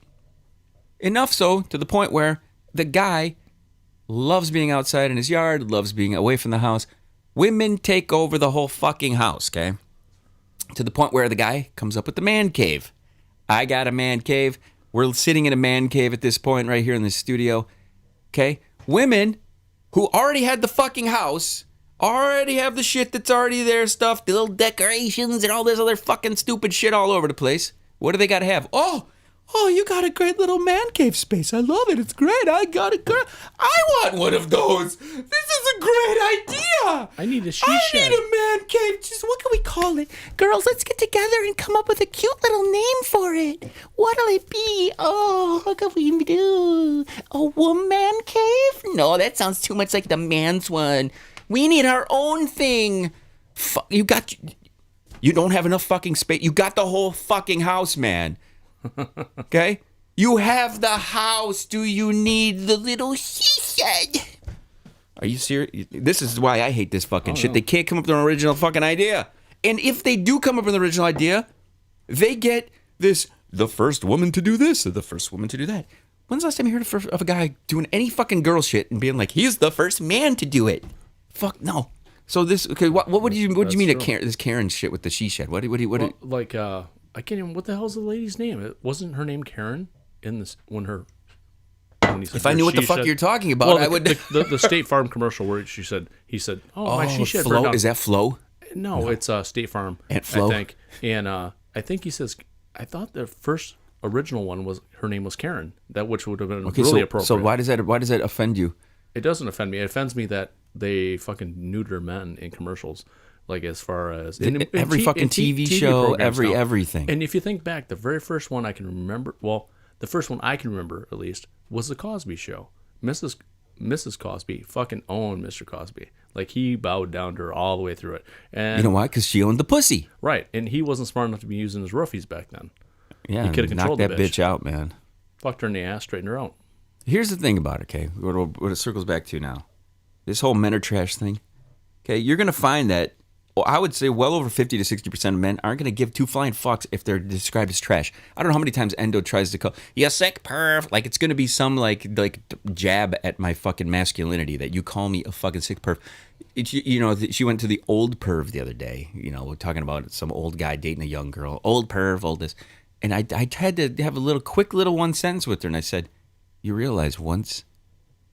Enough so to the point where the guy loves being outside in his yard, loves being away from the house. Women take over the whole fucking house, okay? To the point where the guy comes up with the man cave. I got a man cave. We're sitting in a man cave at this point right here in the studio. Okay? Women who already had the fucking house, already have the shit that's already there, stuff, the little decorations and all this other fucking stupid shit all over the place. What do they got to have? Oh, you got a great little man cave space. I love it. It's great. I want one of those. This is a great idea.
I need a she-shed.
I need a man cave. Just what can we call it? Girls, let's get together and come up with a cute little name for it. What'll it be? Oh, what can we do? A woman cave? No, that sounds too much like the man's one. We need our own thing. You don't have enough fucking space. You got the whole fucking house, man. Okay? You have the house. Do you need the little she shed? Are you serious? This is why I hate this fucking shit. They can't come up with an original fucking idea. And if they do come up with an original idea, they get this, the first woman to do this or the first woman to do that. When's the last time you heard of a guy doing any fucking girl shit and being like, he's the first man to do it? Fuck no. So this, okay, what do you mean this Karen shit with the she shed?
I can't even. What the hell's the lady's name? Wasn't her name Karen in this when he said,
if I knew what the fuck you're talking about, I would.
The State Farm commercial where he said, my she shed.
Flo, is that Flo?
No, it's State Farm.
Aunt Flo.
I think, and I think he says. I thought the first original one was her name was Karen. Which would have been really appropriate.
So why does that offend you?
It doesn't offend me. It offends me that they fucking neuter men in commercials. Like as far as
every fucking TV show, everything.
And if you think back, the very first one I can remember, the first one I can remember at least was the Cosby Show. Mrs. Cosby fucking owned Mr. Cosby. Like he bowed down to her all the way through it. And
you know why? Because she owned the pussy.
Right, and he wasn't smart enough to be using his roofies back then.
Yeah,
he could have controlled
that bitch out, man.
Fucked her in the ass, straightened her out.
Here's the thing about it, okay? What it circles back to now, this whole men are trash thing. Okay, you're gonna find that. Well, I would say well over 50 to 60% of men aren't going to give two flying fucks if they're described as trash. I don't know how many times Endo tries to call, you sick perv. Like, it's going to be some, like jab at my fucking masculinity that you call me a fucking sick perv. She went to the old perv the other day, we're talking about some old guy dating a young girl. Old perv, old this. And I had to have a quick little one sentence with her, and I said, you realize once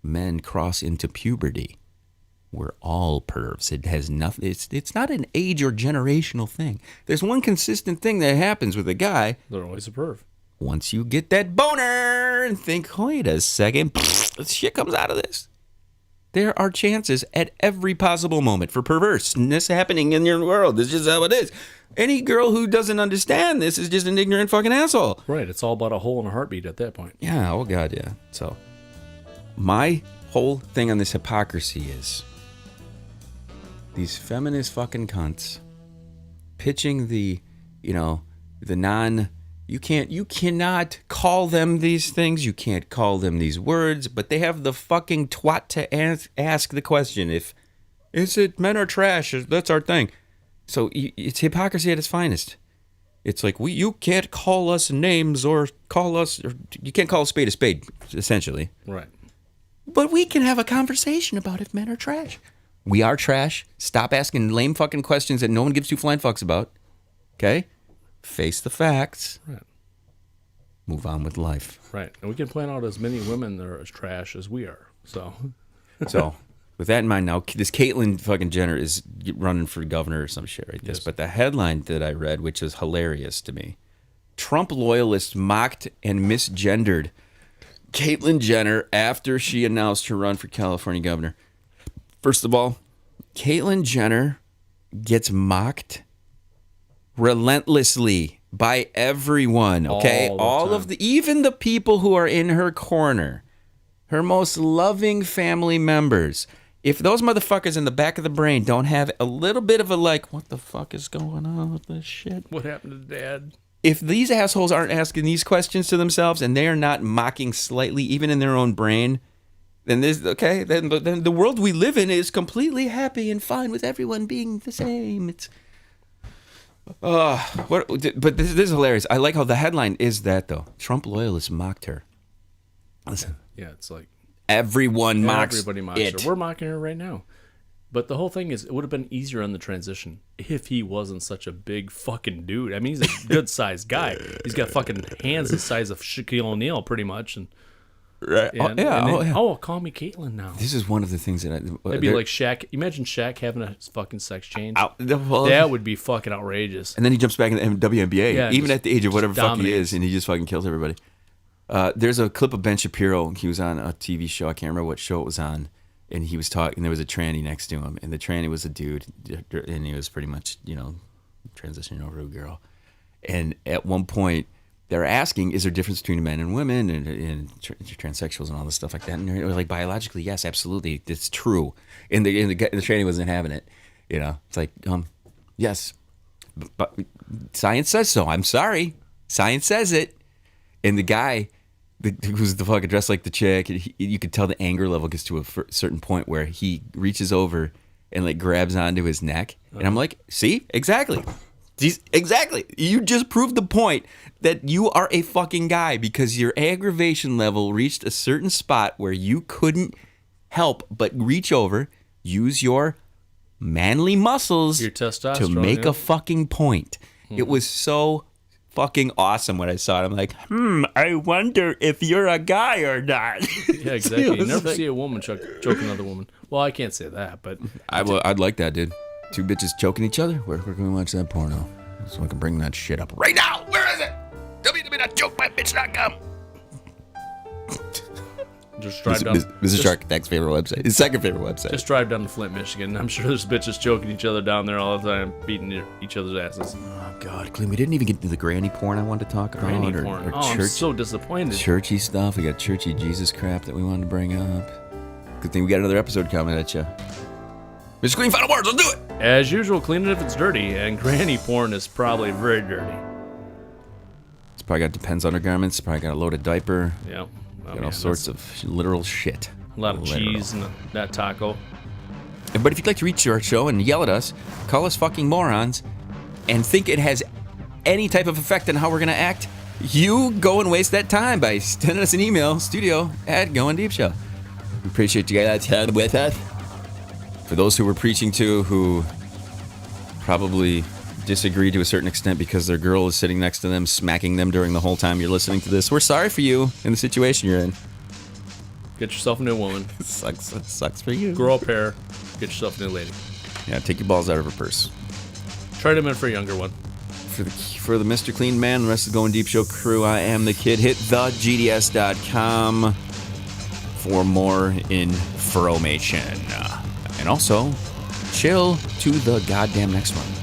men cross into puberty, we're all pervs. It has nothing. It's not an age or generational thing. There's one consistent thing that happens with a guy.
They're always a perv.
once you get that boner and think, wait a second, shit comes out of this. There are chances at every possible moment for perverseness happening in your world. This is just how it is. Any girl who doesn't understand this is just an ignorant fucking asshole.
Right. It's all about a hole in a heartbeat at that point.
Yeah. Oh, God, yeah. So, my whole thing on this hypocrisy is these feminist fucking cunts pitching the you cannot call them these things. You can't call them these words, but they have the fucking twat to ask the question. Is it men are trash? That's our thing. So it's hypocrisy at its finest. It's like, you can't call us names or you can't call a spade, essentially.
Right.
But we can have a conversation about if men are trash. We are trash. Stop asking lame fucking questions that no one gives two flying fucks about. Okay? Face the facts.
Right.
Move on with life.
Right. And we can point out as many women that are as trash as we are. So,
with that in mind now, this Caitlyn fucking Jenner is running for governor or some shit like this.
Yes.
But the headline that I read, which is hilarious to me, Trump loyalists mocked and misgendered Caitlyn Jenner after she announced her run for California governor. First of all, Caitlyn Jenner gets mocked relentlessly by everyone, okay?
All
of even the people who are in her corner, her most loving family members. If those motherfuckers in the back of the brain don't have a little bit of a what the fuck is going on with this shit?
what happened to Dad?
If these assholes aren't asking these questions to themselves and they are not mocking slightly, even in their own brain, then then the world we live in is completely happy and fine with everyone being the same. It's but this is hilarious. I like how the headline is that though. Trump loyalists mocked her. Listen.
Yeah, it's like
everybody mocks
her. We're mocking her right now. But the whole thing is, it would have been easier on the transition if he wasn't such a big fucking dude. I mean, he's a good sized guy. He's got fucking hands the size of Shaquille O'Neal, pretty much. And
right.
Call me Caitlyn now.
This is one of the things that
it'd be like Shaq. Imagine Shaq having a fucking sex change. That would be fucking outrageous.
And then he jumps back in the WNBA,
Yeah,
even at the age of whatever fuck he is,
dominates.
and he just fucking kills everybody. There's a clip of Ben Shapiro. He was on a TV show. I can't remember what show it was on. And he was talking, and there was a tranny next to him. And the tranny was a dude, and he was pretty much, transitioning over to a girl. And at one point, they're asking, is there a difference between men and women and transsexuals and all this stuff like that? And they're like, biologically, yes, absolutely. It's true. And the tranny wasn't having it. It's like, yes. But science says so. I'm sorry. Science says it. And the guy who's the fucking dressed like the chick, you could tell the anger level gets to a certain point where he reaches over and grabs onto his neck. And I'm like, see? Exactly. Exactly. You just proved the point that you are a fucking guy because your aggravation level reached a certain spot where you couldn't help but reach over, use your manly muscles
Your testosterone,
to make a fucking point. It was so fucking awesome when I saw it. I'm like, I wonder if you're a guy or not.
Yeah, exactly. You never see a woman choke another woman. Well, I can't say that, but
I'd like that, dude. Two bitches choking each other. We're going to watch that porno so I can bring that shit up right now. Where is it? www.chokemybitch.com.
just drive down.
Mrs. Shark, Dak's favorite website. His second favorite website.
Just drive down to Flint, Michigan. I'm sure there's bitches choking each other down there all the time, beating each other's asses.
Oh, God, Clint, we didn't even get into the granny porn I wanted to talk about.
Granny
or
porn.
church,
I'm so disappointed.
churchy stuff. We got churchy Jesus crap that we wanted to bring up. Good thing we got another episode coming at you. Mr. Queen, final words. Let's do it.
As usual, clean it if it's dirty, and granny porn is probably very dirty.
It's probably got Depends undergarments. Probably got a loaded diaper.
Yep.
Got all sorts of literal shit.
A lot of cheese in that taco.
But if you'd like to reach our show and yell at us, call us fucking morons, and think it has any type of effect on how we're going to act, you go and waste that time by sending us an email, studio@goindeepshow. We appreciate you guys had with us. For those who we're preaching to who probably disagree to a certain extent because their girl is sitting next to them, smacking them during the whole time you're listening to this, we're sorry for you in the situation you're in.
Get yourself a new woman.
It sucks for you.
Grow a pair. Get yourself a new lady.
Yeah, take your balls out of her purse.
Trade them in for a younger one.
For the Mr. Clean Man, the rest of the Going Deep Show crew, I am the kid. Hit thegds.com for more information. And also, chill to the goddamn next one.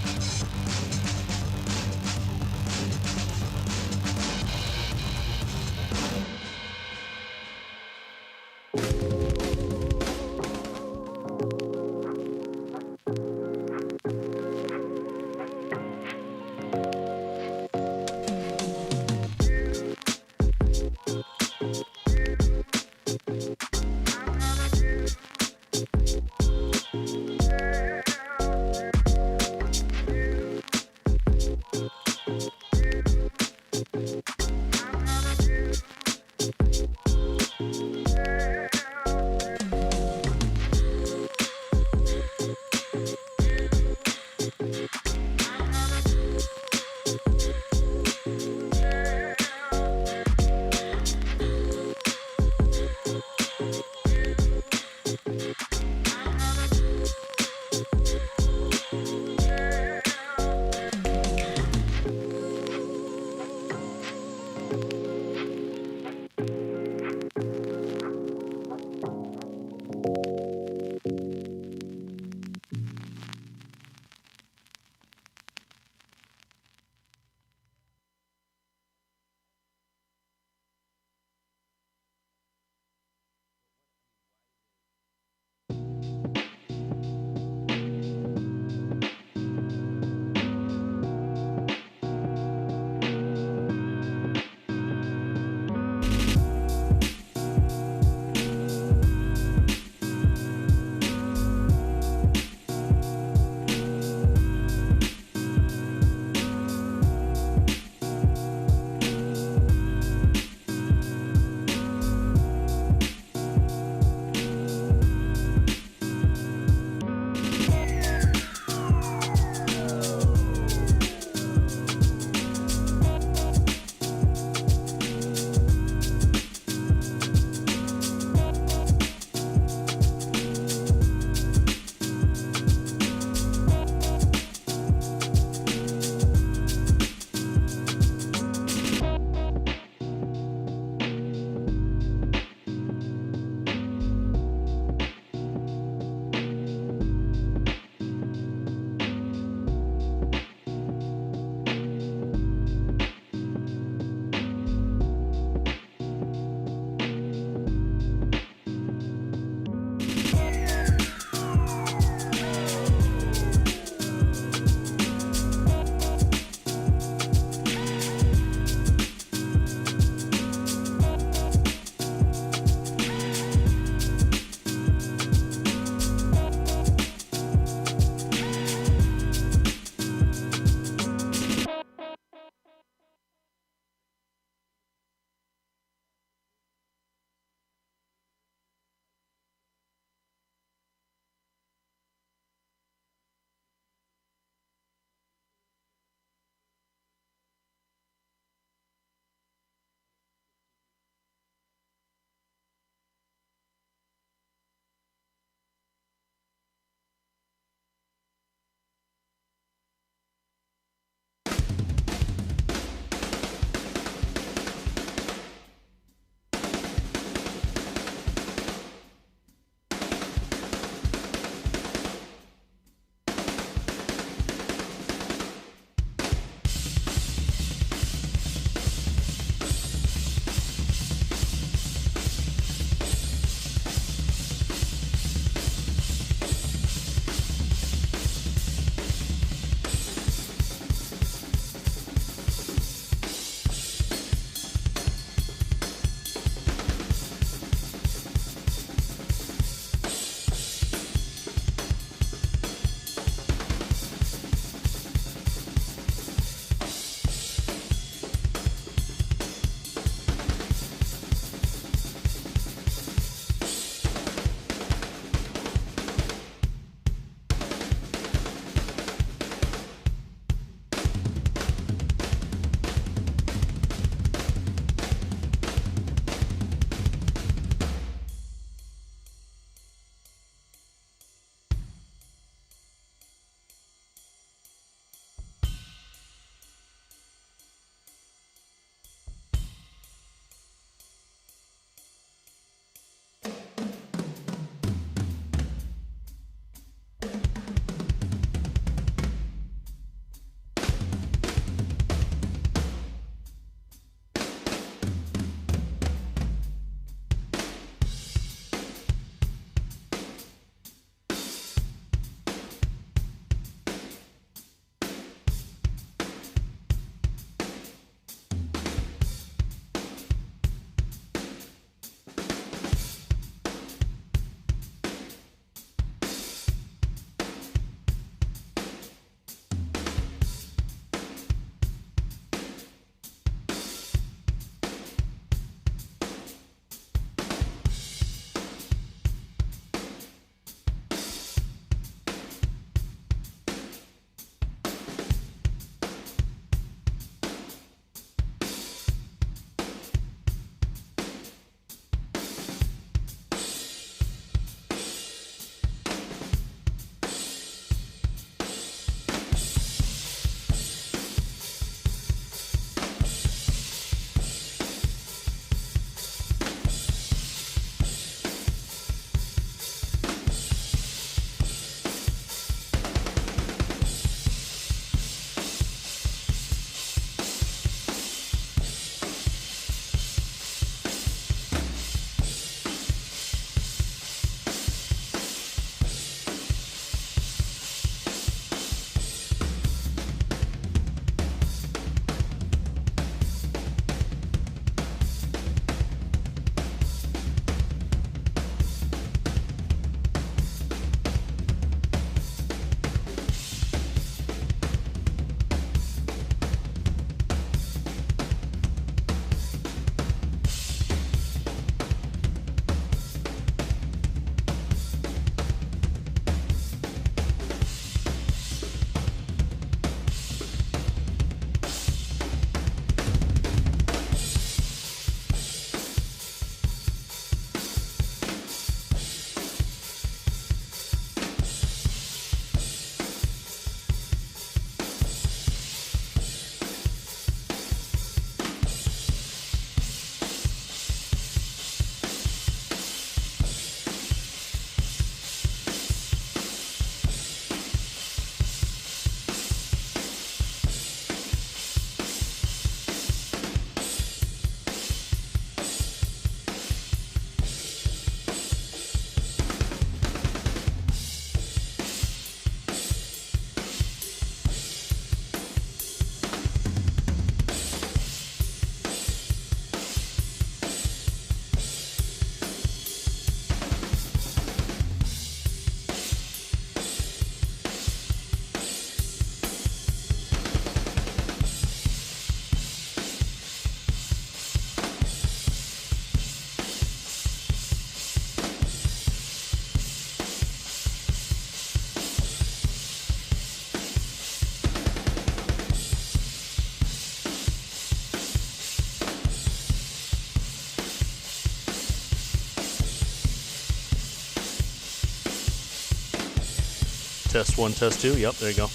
Test 1, test 2. Yep, there you go.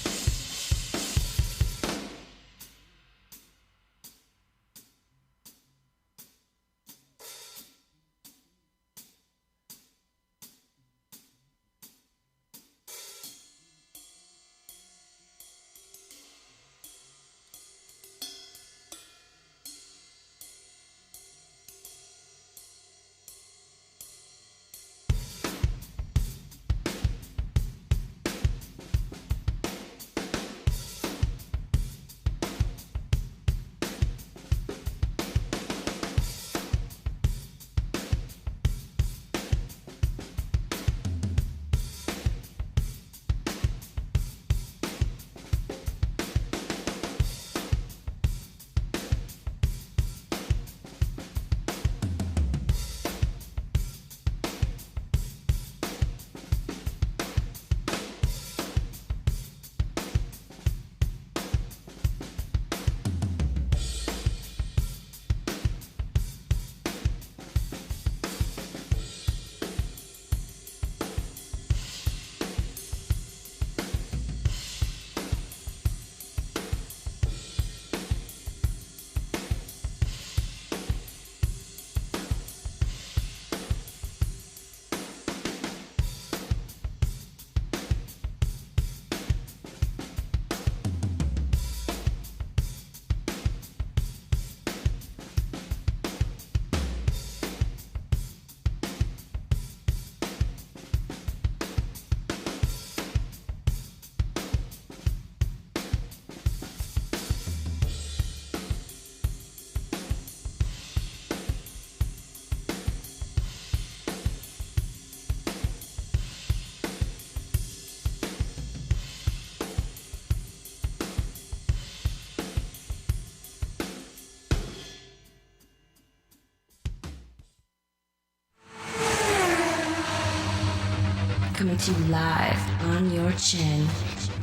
Coming to you live on your chin.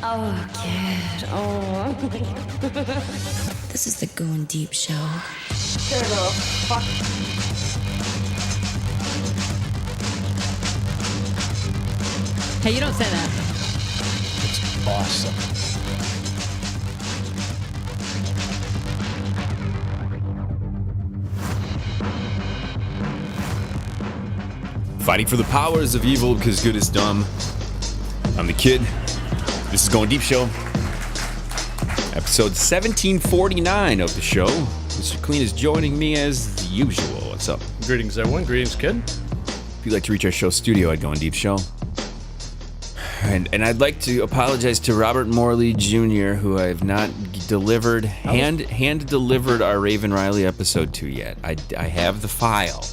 Oh, kid. Oh. This is the Going Deep show.
Shut the fuck.
Hey, you don't say that.
It's awesome.
Fighting for the powers of evil because good is dumb. I'm the kid. This is Going Deep Show. Episode 1749 of the show. Mr. Clean is joining me as usual. What's up?
Greetings, everyone. Greetings, kid.
If you'd like to reach our show studio at Going Deep Show. And I'd like to apologize to Robert Morley Jr., who I have not delivered, hand delivered our Raven Riley episode to yet. I have the file.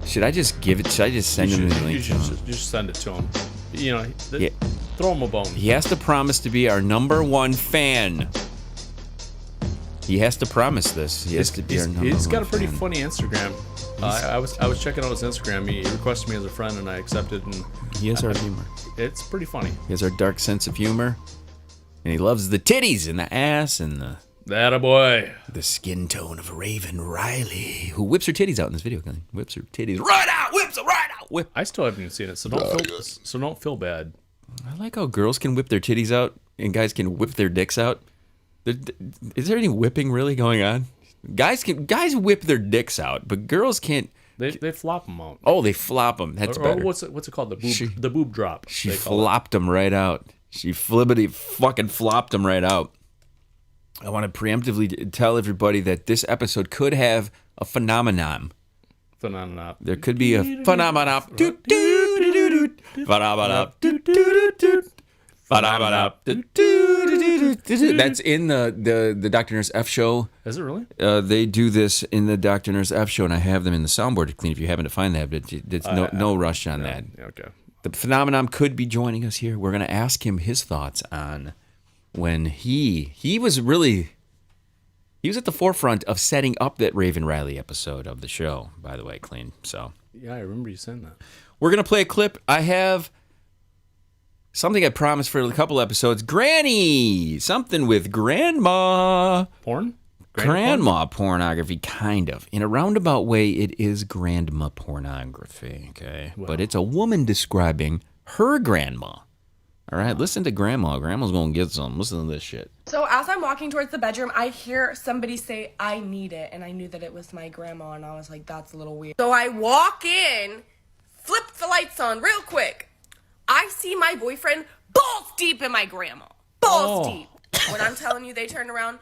Should I just give it? Should I just send him the link to him?
Just send it to him. You know,
Yeah.
throw him a bone.
He has to promise to be our #1 fan. He has to promise this. He has to be our number one
He's got a pretty
fan.
funny Instagram. I was checking out his Instagram. He requested me as a friend, and I accepted. And
He has our humor.
it's pretty funny.
He has our dark sense of humor. And he loves the titties and the ass and
That a boy.
the skin tone of Raven Riley, who whips her titties out in this video. Whips her titties right out, whips them right out, whip.
I still haven't even seen it, so don't feel bad.
I like how girls can whip their titties out and guys can whip their dicks out. Is there any whipping really going on? Guys whip their dicks out, but girls can't.
They flop them out.
Oh, they flop them. That's
Or
better.
what's it called? The boob drop.
She
they call it.
flopped them right out. She flippity fucking flopped them right out. I want to preemptively tell everybody that this episode could have a phenomenon.
Phenomenon.
There could be a phenomenon. That's in the Dr. Nurse F show.
Is it really?
They do this in the Dr. Nurse F show, and I have them in the soundboard to clean if you happen to find that, but it's no rush on that.
Okay.
The phenomenon could be joining us here. We're going to ask him his thoughts on when he was at the forefront of setting up that Raven Riley episode of the show, by the way, Clean. So
Yeah, I remember you saying that.
we're going to play a clip. I have something I promised for a couple episodes. Granny! Something with grandma.
Porn?
Grandma pornography, kind of. In a roundabout way, it is grandma pornography, okay?
Wow.
But it's a woman describing her grandma. All All right, listen to Grandma. Grandma's gonna get some. Listen to this shit.
So as I'm walking towards the bedroom, I hear somebody say, "I need it," and I knew that it was my grandma, and I was like, "That's a little weird." So I walk in, flip the lights on real quick. I see my boyfriend balls deep in my grandma. Balls deep. When I'm telling you, they turned around.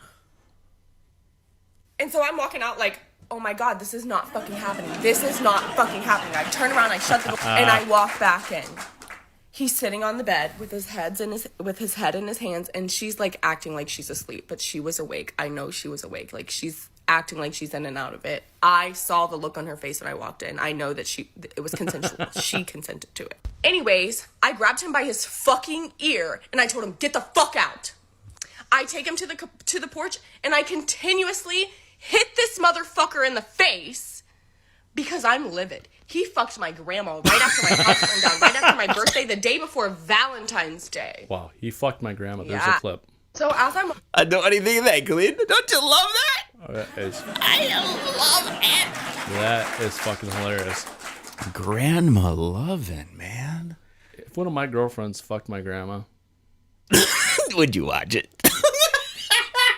And so I'm walking out like, oh my God, this is not fucking happening. This is not fucking happening. I turn around, I shut the door, and I walk back in. He's sitting on the bed with his head in his hands, and she's like acting like she's asleep, but she was awake. I know she was awake. Like she's acting like she's in and out of it. I saw the look on her face when I walked in. I know that it was consensual. She consented to it. Anyways, I grabbed him by his fucking ear, and I told him, get the fuck out. I take him to the porch, and I continuously hit this motherfucker in the face because I'm livid. He fucked my grandma right after my house burned down, right after my birthday, the day before Valentine's Day.
Wow, he fucked my grandma. There's a clip.
So as I'm...
I don't anything of that, Glenn. Don't you love that?
Oh, that is,
I love it.
that is fucking hilarious.
Grandma loving, man.
If one of my girlfriends fucked my grandma,
Would you watch it?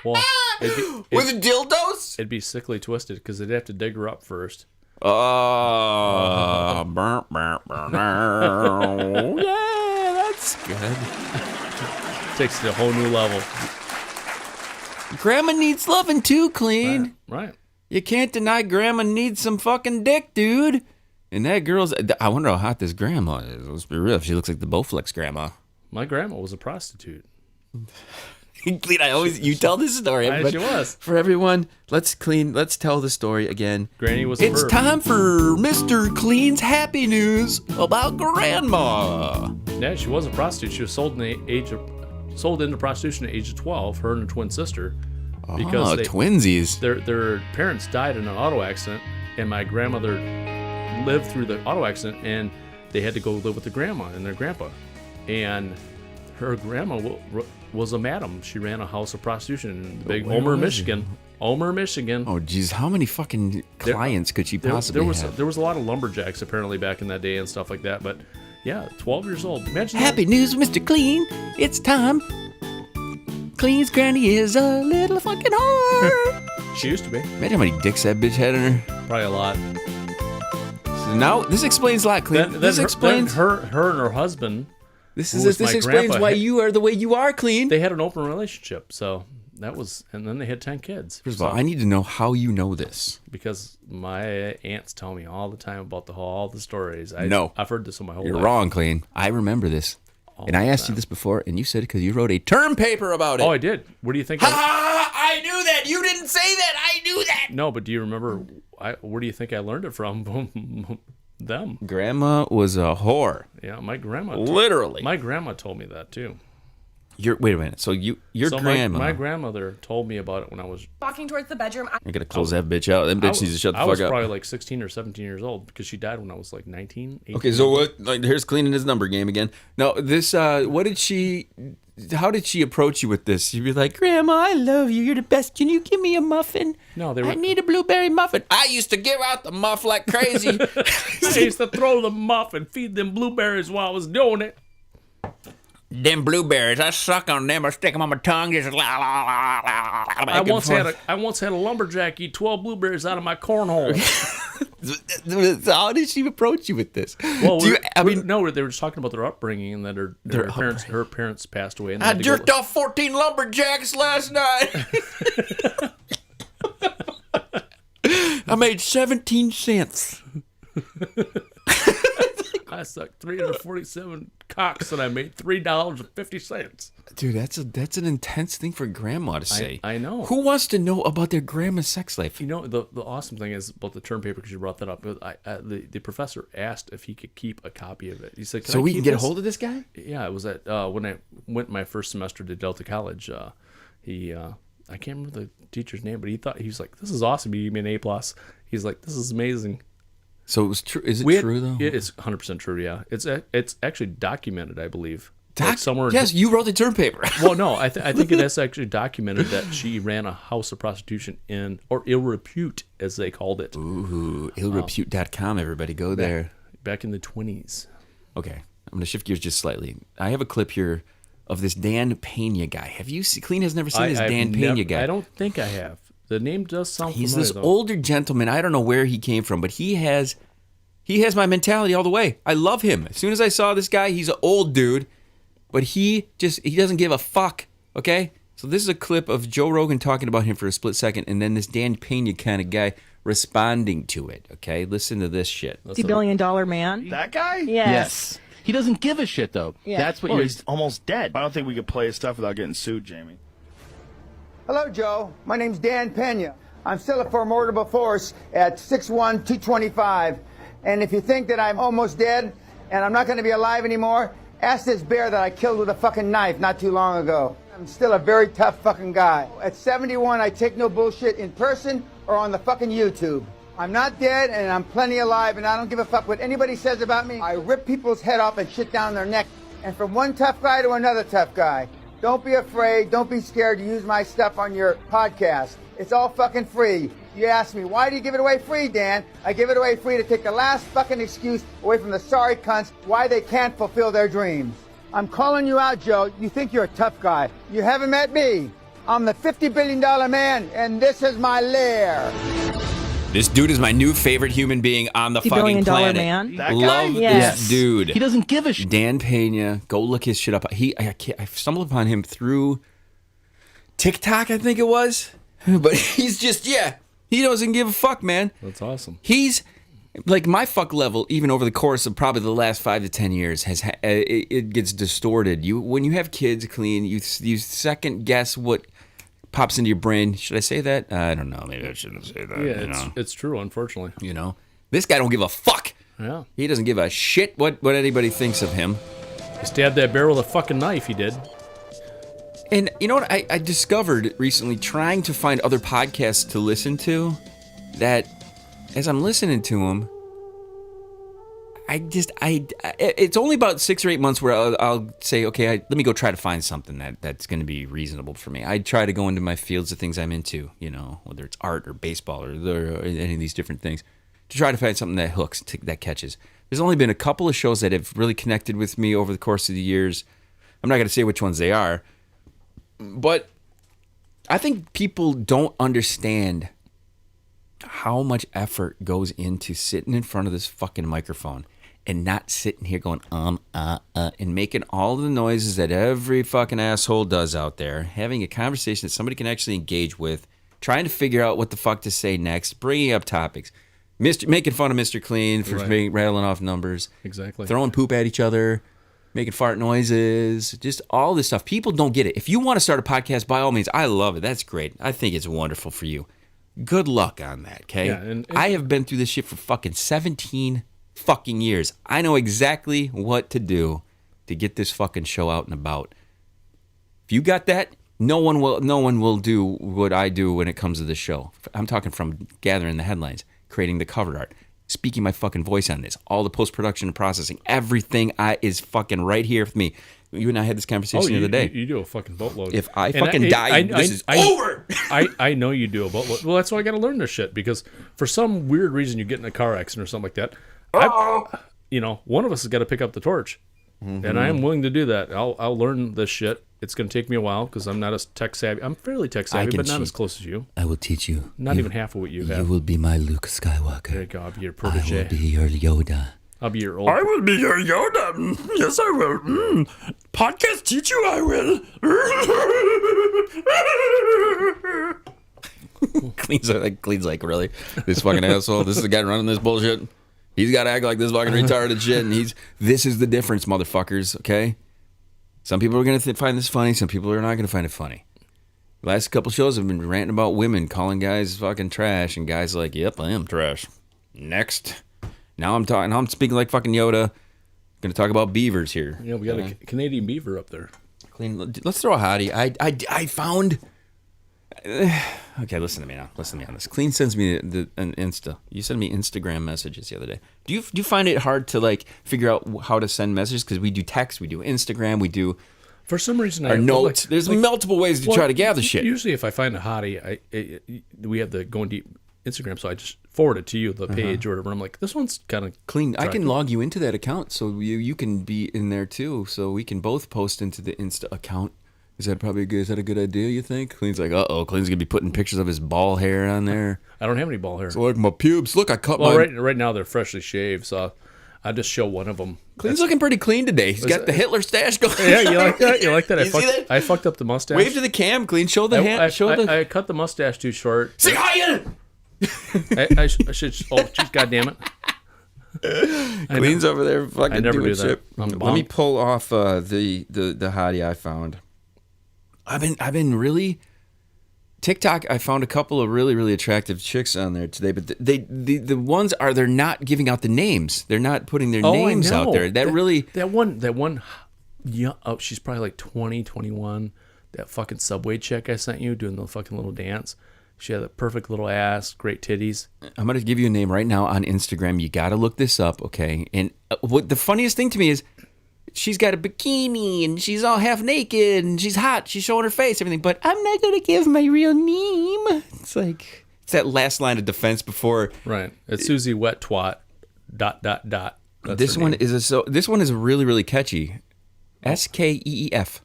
well,
With dildos?
it'd be sickly twisted because they'd have to dig her up first.
Oh, burp, burp, burp, burp. Yeah, that's good.
Takes it to a whole new level.
Grandma needs loving too, Clean.
Right.
You can't deny Grandma needs some fucking dick, dude. And that girl's... I wonder how hot this grandma is. Let's be real. She looks like the Bowflex grandma.
My grandma was a prostitute.
Clean, you tell this story.
She was.
For everyone, let's tell the story again.
Granny was a
It's
perv.
time for Mr. Clean's happy news about Grandma.
Yeah, she was a prostitute. She was sold into prostitution at the age of 12, her and her twin sister. Because
twinsies.
Their parents died in an auto accident, and my grandmother lived through the auto accident, and they had to go live with their grandma and their grandpa. And her grandma was a madam. She ran a house of prostitution in the big Homer, Michigan. Homer, Michigan.
Oh, geez, how many fucking clients could she possibly have?
There was a lot of lumberjacks apparently back in that day and stuff like that. But yeah, 12 years old. Imagine
Happy news, Mr. Clean. It's time. Clean's granny is a little fucking whore.
She used to be.
Imagine how many dicks that bitch had in her.
Probably a lot.
So now this explains a lot, Clean. This explains
her and her husband.
This
was my
explains
grandpa.
why you are the way you are, Clean.
They had an open relationship, so that was, and then they had 10 kids.
First of all, I need to know how you know this.
Because my aunts tell me all the time about all the stories.
No.
I've heard this in my whole
You're
life.
wrong, Clean. I remember this. And I asked you this before, and you said it because you wrote a term paper about it.
Oh, I did. What do you think?
I knew that. You didn't say that. I knew that.
No, but do you remember? Where do you think I learned it from? Them.
Grandma was a whore.
Yeah, my grandma.
Literally.
My grandma told me that too.
Wait a minute. So your grandma.
My grandmother told me about it when I was
walking towards the bedroom.
I gotta close that bitch out. That bitch needs to shut the fuck up.
I was probably like 16 or 17 years old because she died when I was like 19, 18.
Okay, so what? Like, here's cleaning his number game again. No, this. How did she approach you with this? She'd be like, "Grandma, I love you. You're the best. Can you give me a muffin?
No,
I need a blueberry muffin. I used to give out the muff like crazy.
I used to throw the muff and feed them blueberries while I was doing it.
Them blueberries, I suck on them. I stick them on my tongue. Just
I once had a lumberjack eat 12 blueberries out of my cornhole.
How did she approach you with this?
Well, no, they were just talking about their upbringing and that her parents passed away. And
I jerked off 14 lumberjacks last night. I made 17 cents.
I sucked 347 cocks and I made $3.50.
Dude, that's an intense thing for grandma to say.
I know.
Who wants to know about their grandma's sex life?
You know, the awesome thing is about the term paper, because you brought that up. The professor asked if he could keep a copy of it. He said,
so we can get a hold of this guy?
Yeah, it was at when I went my first semester to Delta College. I can't remember the teacher's name, but he was like, "This is awesome. You gave me an A+." He's like, "This is amazing."
So it was true. Is it true though?
It's 100% true. Yeah, it's actually documented, I believe. Somewhere.
Yes, you wrote the term paper.
Well, no, I think it is actually documented that she ran a house of prostitution or ill repute, as they called it.
Ooh, illrepute.com. Everybody go there.
Back in the 20s.
Okay. I'm gonna shift gears just slightly. I have a clip here of this Dan Pena guy. Have you seen? Clean has never seen this Dan Pena guy.
I don't think I have. The name does sound
He's
familiar,
this
though.
older gentleman. I don't know where he came from, but he has my mentality all the way. I love him. As soon as I saw this guy, he's an old dude, but he doesn't give a fuck. Okay, so this is a clip of Joe Rogan talking about him for a split second, and then this Dan Pena kind of guy responding to it. Okay, listen to this shit.
$50 billion man.
That guy?
Yes.
He doesn't give a shit, though.
Yeah.
That's what
Well,
you're...
he's almost dead. I don't think we could play his stuff without getting sued, Jamie.
Hello, Joe. My name's Dan Pena. I'm still a formidable force at 6'1", 225. And if you think that I'm almost dead and I'm not going to be alive anymore, ask this bear that I killed with a fucking knife not too long ago. I'm still a very tough fucking guy. At 71, I take no bullshit in person or on the fucking YouTube. I'm not dead and I'm plenty alive and I don't give a fuck what anybody says about me. I rip people's head off and shit down their neck. And from one tough guy to another tough guy. Don't be afraid, don't be scared to use my stuff on your podcast. It's all fucking free. You ask me, why do you give it away free, Dan? I give it away free to take the last fucking excuse away from the sorry cunts why they can't fulfill their dreams. I'm calling you out, Joe. You think you're a tough guy. You haven't met me. I'm the $50 billion man, and this is my lair.
This dude is my new favorite human being on the
$50
fucking
billion
planet.
man.
That guy?
Love
Yes.
this dude.
He doesn't give a shit.
Dan Pena, go look his shit up. I stumbled upon him through TikTok, I think it was. But he's just, he doesn't give a fuck, man.
That's awesome.
He's like my fuck level, even over the course of probably the last 5 to 10 years, it gets distorted. When you have kids, Clean, you second guess what pops into your brain. Should I say that? I don't know. Maybe I shouldn't say that.
Yeah, it's true, unfortunately.
You know, this guy don't give a fuck.
Yeah.
He doesn't give a shit what anybody thinks of him.
He stabbed that bear with a fucking knife, he did.
And you know what I discovered recently, trying to find other podcasts to listen to, that as I'm listening to them, it's only about 6 or 8 months where I'll say, okay, let me go try to find something that's going to be reasonable for me. I try to go into my fields of things I'm into, you know, whether it's art or baseball or any of these different things, to try to find something that hooks, that catches. There's only been a couple of shows that have really connected with me over the course of the years. I'm not going to say which ones they are, but I think people don't understand how much effort goes into sitting in front of this fucking microphone and not sitting here going, and making all the noises that every fucking asshole does out there, having a conversation that somebody can actually engage with, trying to figure out what the fuck to say next, bringing up topics, making fun of Mr. Clean for rattling off numbers,
Exactly.
throwing poop at each other, making fart noises, just all this stuff. People don't get it. If you want to start a podcast, by all means, I love it. That's great. I think it's wonderful for you. Good luck on that, okay?
Yeah, and
I have been through this shit for fucking 17 fucking years. I know exactly what to do to get this fucking show out and about. If you got that, no one will do what I do when it comes to this show. I'm talking from gathering the headlines, creating the cover art, speaking my fucking voice on this, all the post-production and processing, everything is fucking right here with me. You and I had this conversation the other day.
You do a fucking boatload.
If I fucking die, this is over.
I know you do a boatload. Well, that's why I got to learn this shit, because for some weird reason you get in a car accident or something like that. One of us has got to pick up the torch, and I am willing to do that. I'll learn this shit. It's going to take me a while because I'm not as tech savvy. I'm fairly tech savvy, but not as close as you.
I will teach you.
Not even half of what you have.
You will be my Luke Skywalker.
There you go. I'll be your protege.
I will be your Yoda.
I'll be your old.
I will be your Yoda. Yes, I will. Podcast teach you, I will.
Clean's like, really? This fucking asshole? This is the guy running this bullshit? He's got to act like this fucking retarded shit, and this is the difference, motherfuckers, okay? Some people are going to find this funny, some people are not going to find it funny. The last couple shows have been ranting about women, calling guys fucking trash, and guys like, yep, I am trash. Next. Now I'm speaking like fucking Yoda. Going to talk about beavers here.
Yeah, we got a Canadian beaver up there.
Clean. Let's throw a hottie. I found... Okay, listen to me now. Listen to me on this. Clean sends me an Insta. You sent me Instagram messages the other day. Do you find it hard to like figure out how to send messages? Because we do text, we do Instagram, we do...
For some reason,
our notes. There's multiple ways to try to gather shit.
Usually, if I find a hottie, we have the Going Deep Instagram, so I just forwarded to you the page or whatever. I'm like, this one's kind of
clean. I can log you into that account, so you can be in there too. So we can both post into the Insta account. Is that a good idea? You think? Clean's like, Clean's gonna be putting pictures of his ball hair on there.
I don't have any ball hair.
So like my pubes. Look, I cut my.
Well, right now they're freshly shaved, so I just show one of them.
Clean's looking pretty clean today. He's got the Hitler stash going.
Yeah, you like that? You like that?
You see that?
I fucked up the mustache.
Wave to the cam, Clean. Show the hand.
I cut the mustache too short.
Say hi.
I should. Oh, jeez, goddamn it!
Clean's over there fucking
I never
doing
do that.
shit. Let me pull off the hottie I found. I've been really TikTok. I found a couple of really, really attractive chicks on there today, but the ones they're not giving out the names. They're not putting their names out there. That one. Yeah. Oh, she's probably like 20, 21. That fucking Subway chick I sent you doing the fucking little dance. She had a perfect little ass, great titties. I'm going to give you a name right now on Instagram. You got to look this up, okay? And what the funniest thing to me is she's got a bikini and she's all half naked and she's hot. She's showing her face, everything. But I'm not going to give my real name. It's like, it's that last line of defense before.
Right. It's Susie Wet Twat, ... That's
this one is really, really catchy. Skeef.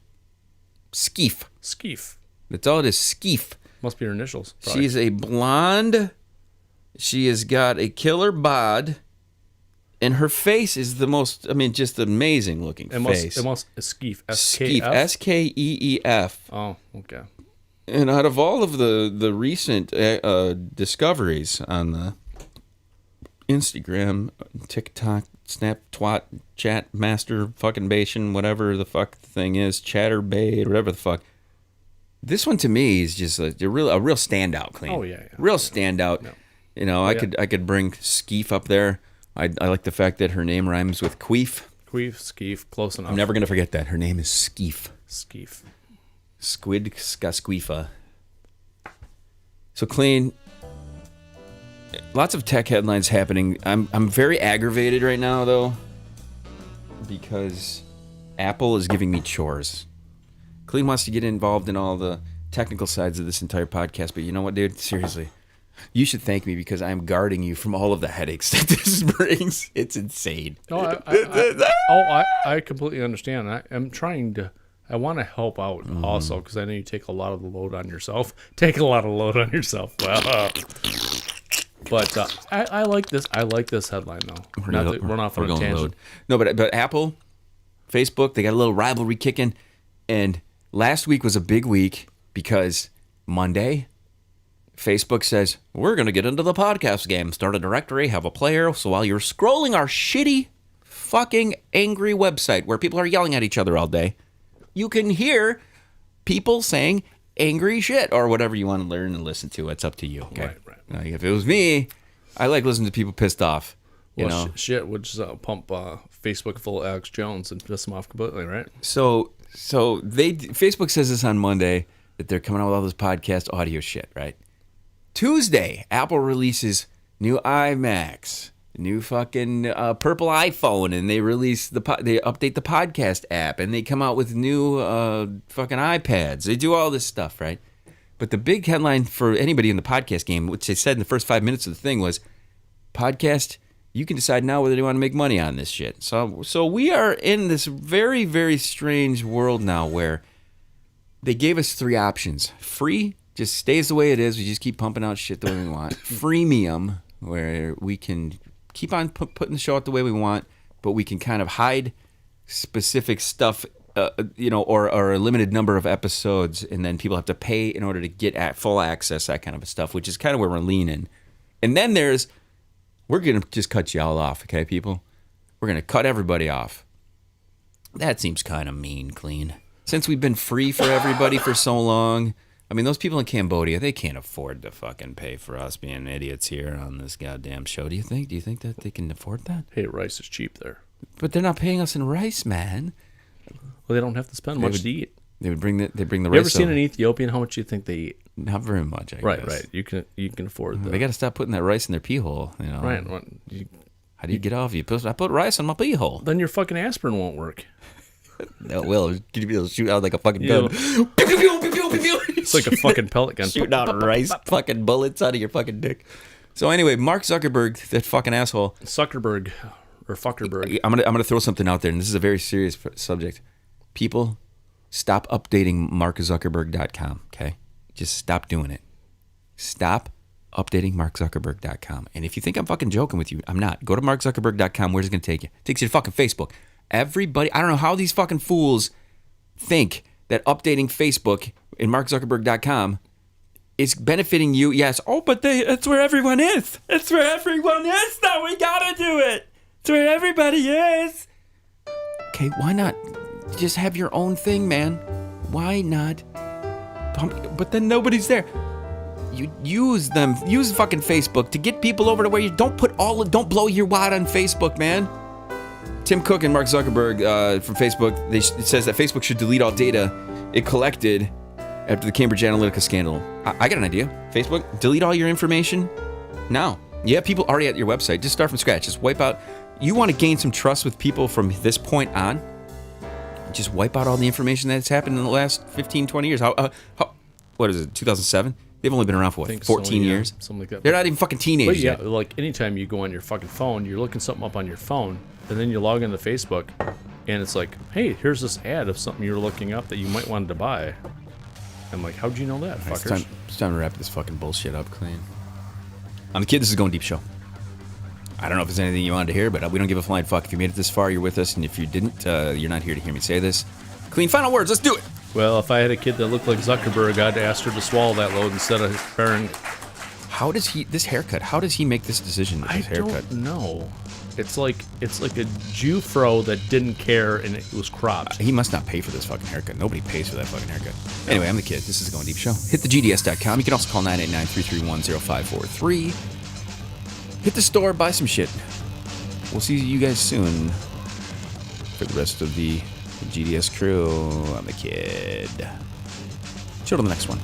Skeef.
That's all it is, Skeef.
Must be her initials. Probably.
She's a blonde. She has got a killer bod. And her face is the most, just amazing looking face.
It must Skeef.
Skeef. Skeef.
Oh, okay.
And out of all of the recent discoveries on the Instagram, TikTok, Snap, Twat, Chat, Master, fucking Bation, whatever the fuck the thing is, Chatterbait, whatever the fuck. This one to me is just a real standout, Clean.
Oh yeah.
Real standout. No. You know, I could bring Skeef up there. I like the fact that her name rhymes with queef.
Queef, Skeef, close enough.
I'm never gonna forget that. Her name is Skeef.
Skeef.
Squid Squeefa. So Clean. Lots of tech headlines happening. I'm very aggravated right now though, because Apple is giving me chores. Clean wants to get involved in all the technical sides of this entire podcast, but you know what, dude? Seriously, you should thank me because I'm guarding you from all of the headaches that this brings. It's insane.
No, I completely understand. I'm trying to. I want to help out also because I know you take a lot of the load on yourself. Well, but I like this. I like this headline though. We're not on a tangent.
Load. No, but Apple, Facebook, they got a little rivalry kicking, and last week was a big week because Monday, Facebook says, we're going to get into the podcast game. Start a directory, have a player. So while you're scrolling our shitty, fucking angry website where people are yelling at each other all day, you can hear people saying angry shit or whatever you want to learn and listen to. It's up to you. Okay.
Right.
Like if it was me, I like listening to people pissed off. You know?
Shit would just pump Facebook full of Alex Jones and piss them off completely, right?
So Facebook says this on Monday that they're coming out with all this podcast audio shit, right? Tuesday, Apple releases new iMacs, new fucking purple iPhone, and they update the podcast app, and they come out with new fucking iPads. They do all this stuff, right? But the big headline for anybody in the podcast game, which they said in the first 5 minutes of the thing, was podcast. You can decide now whether you want to make money on this shit. So we are in this very, very strange world now where they gave us three options. Free, just stays the way it is. We just keep pumping out shit the way we want. Freemium, where we can keep on putting the show out the way we want, but we can kind of hide specific stuff, or a limited number of episodes, and then people have to pay in order to get at full access, that kind of stuff, which is kind of where we're leaning. And then we're going to just cut y'all off, okay, people? We're going to cut everybody off. That seems kind of mean, Clean. Since we've been free for everybody for so long, I mean, those people in Cambodia, they can't afford to fucking pay for us being idiots here on this goddamn show. Do you think that they can afford that?
Hey, rice is cheap there.
But they're not paying us in rice, man.
Well, they don't have to spend much to eat.
They bring the rice.
You ever seen an Ethiopian? How much do you think they eat?
Not very much, I guess.
Right. You can afford that.
They got to stop putting that rice in their pee hole, you know.
Right.
How do you get off? I put rice in my pee hole.
Then your fucking aspirin won't work.
No, it will. It'll shoot out like a fucking gun. Pew, pew, pew, pew, pew.
It's like a fucking pellet gun.
Shooting out rice fucking bullets out of your fucking dick. So anyway, Mark Zuckerberg, that fucking asshole.
Zuckerberg or Fuckerberg.
I'm gonna throw something out there, and this is a very serious subject. People, stop updating markzuckerberg.com, okay? Just stop doing it. Stop updating markzuckerberg.com. And if you think I'm fucking joking with you, I'm not. Go to markzuckerberg.com. Where's it going to take you? It takes you to fucking Facebook. Everybody, I don't know how these fucking fools think that updating Facebook in markzuckerberg.com is benefiting you. Yes. Oh, but it's where everyone is. It's where everyone is now. We got to do it. It's where everybody is. Okay, why not just have your own thing, man? Why not? But then nobody's there. You use fucking Facebook to get people over to where you don't don't blow your wad on Facebook, man. Tim Cook and Mark Zuckerberg from Facebook, it says that Facebook should delete all data it collected after the Cambridge Analytica scandal. I got an idea. Facebook, delete all your information now. You have people already at your website. Just start from scratch. Just wipe out. You want to gain some trust with people from this point on? Just wipe out all the information that's happened in the last 15, 20 years. What is it, 2007? They've only been around for, 14 years?
Something like that.
They're not even fucking teenagers
But yeah,
yet.
like anytime you go on your fucking phone, you're looking something up on your phone, and then you log into Facebook, and it's like, hey, here's this ad of something you're looking up that you might want to buy. I'm like, how'd you know that, fuckers?
It's time to wrap this fucking bullshit up, Clean. I'm the kid. This is Going Deep Show. I don't know if there's anything you wanted to hear, but we don't give a flying fuck. If you made it this far, you're with us, and if you didn't, you're not here to hear me say this. Clean, final words. Let's do it.
Well, if I had a kid that looked like Zuckerberg, I'd ask her to swallow that load instead of bearing.
How does he make this decision with his haircut?
don't know. It's like a Jew fro that didn't care and it was cropped.
He must not pay for this fucking haircut. Nobody pays for that fucking haircut. Anyway, I'm the kid. This is the Going Deep Show. Hit the GDS.com. You can also call 989-331-0543. Hit the store, buy some shit. We'll see you guys soon for the rest of the GDS crew. I'm the kid. Chill to the next one.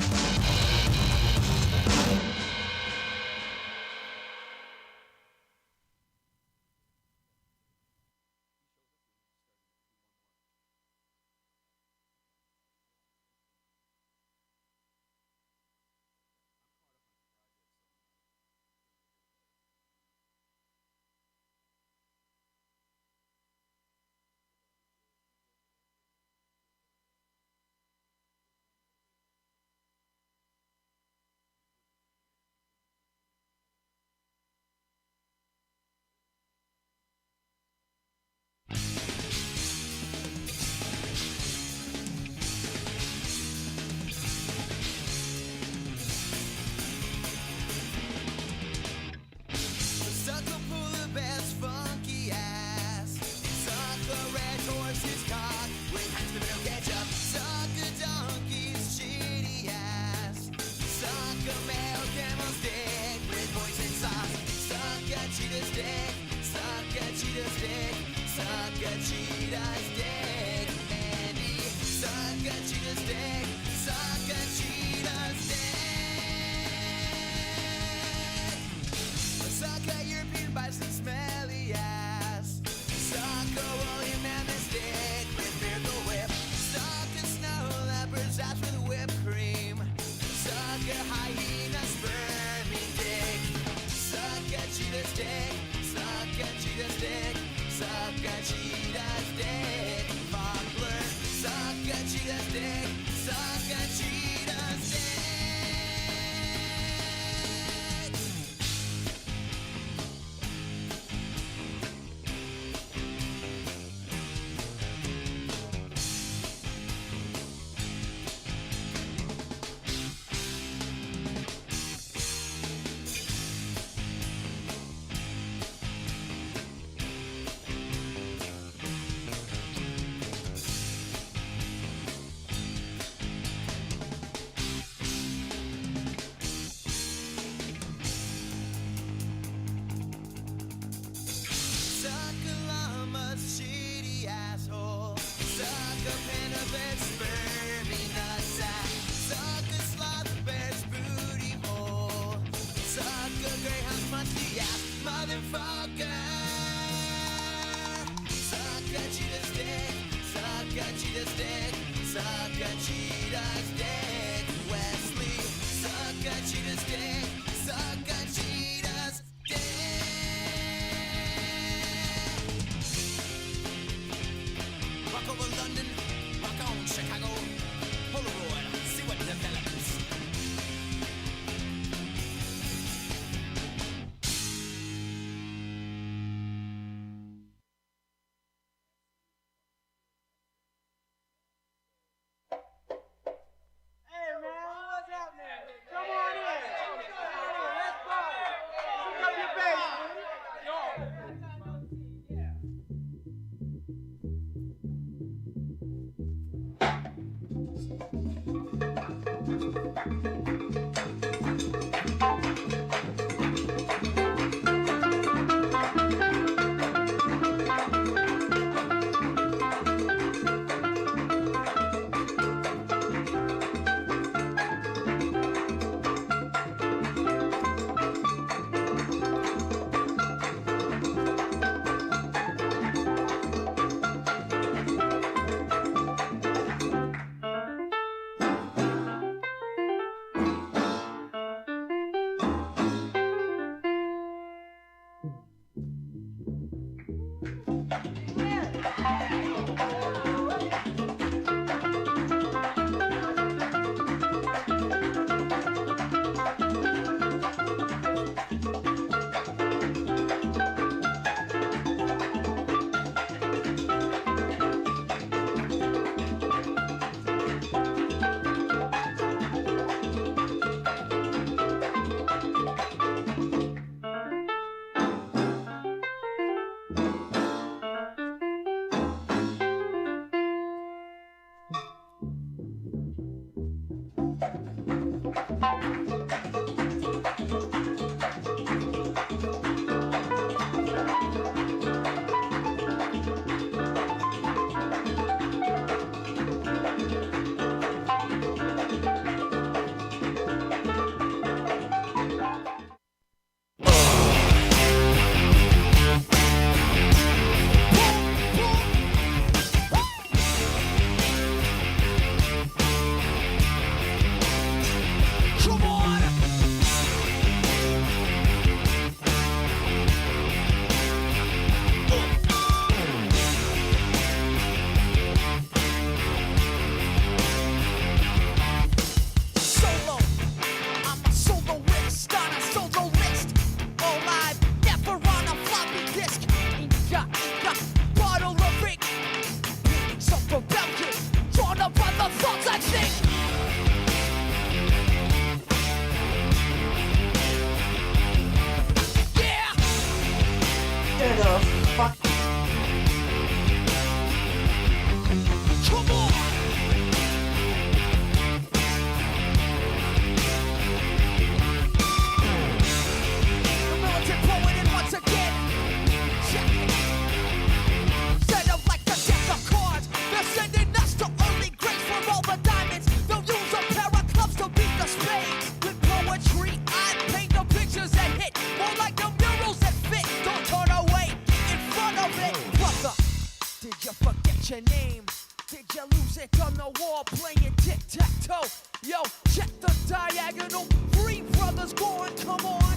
diagonal. Three brothers going, come on.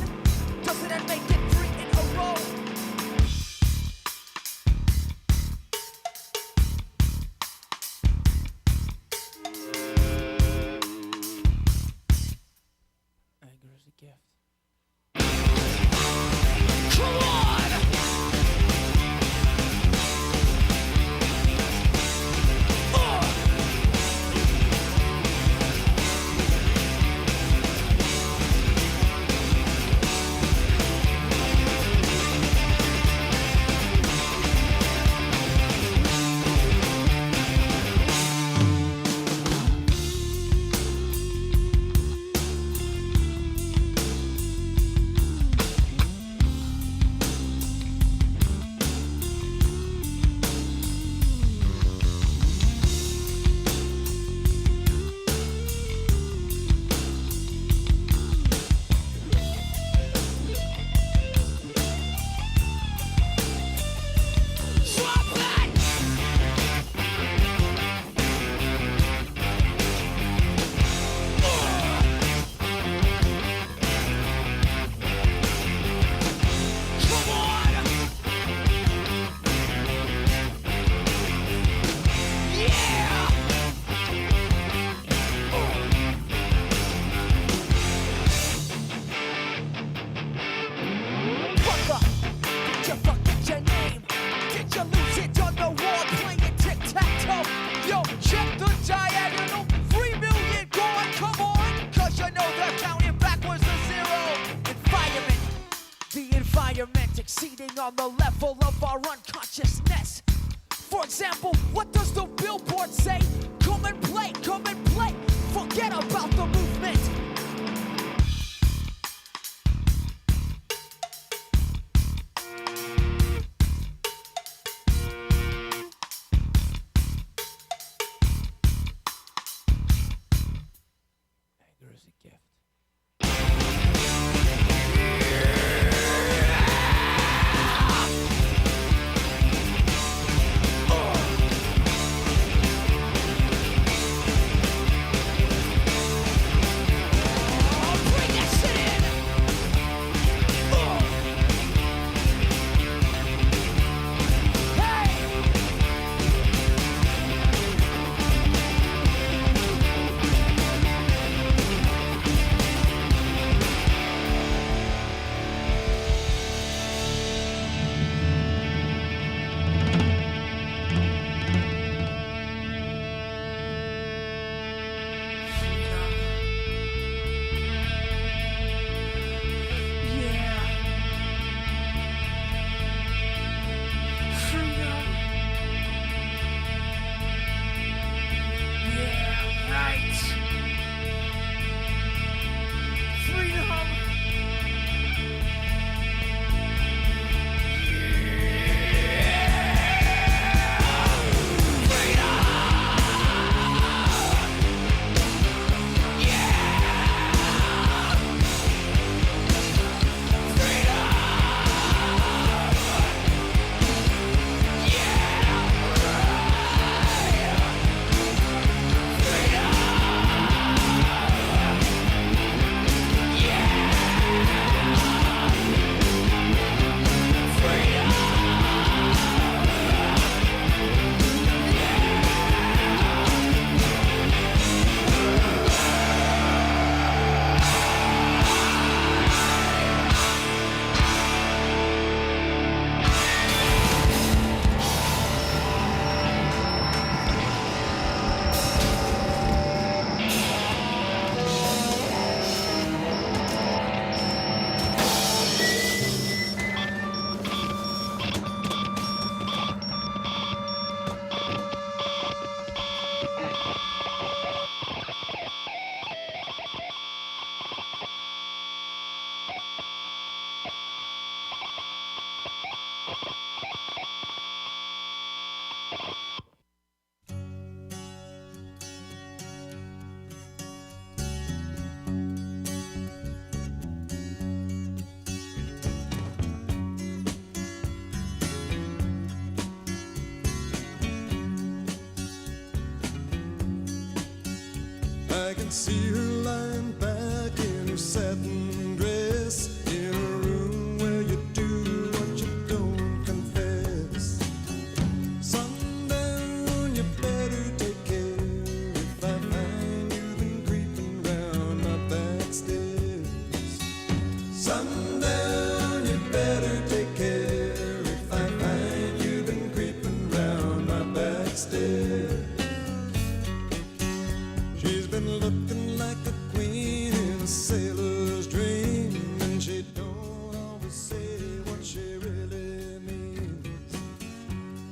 Doesn't that make it 3 in a row?
Anger is a gift.
Come on! Exceeding on the level of our unconsciousness. For example, what does the billboard say? Come and play, forget about the movement.
Anger is a gift.
I can see her lying back in like a queen in a sailor's dream, and she don't always say what she really means.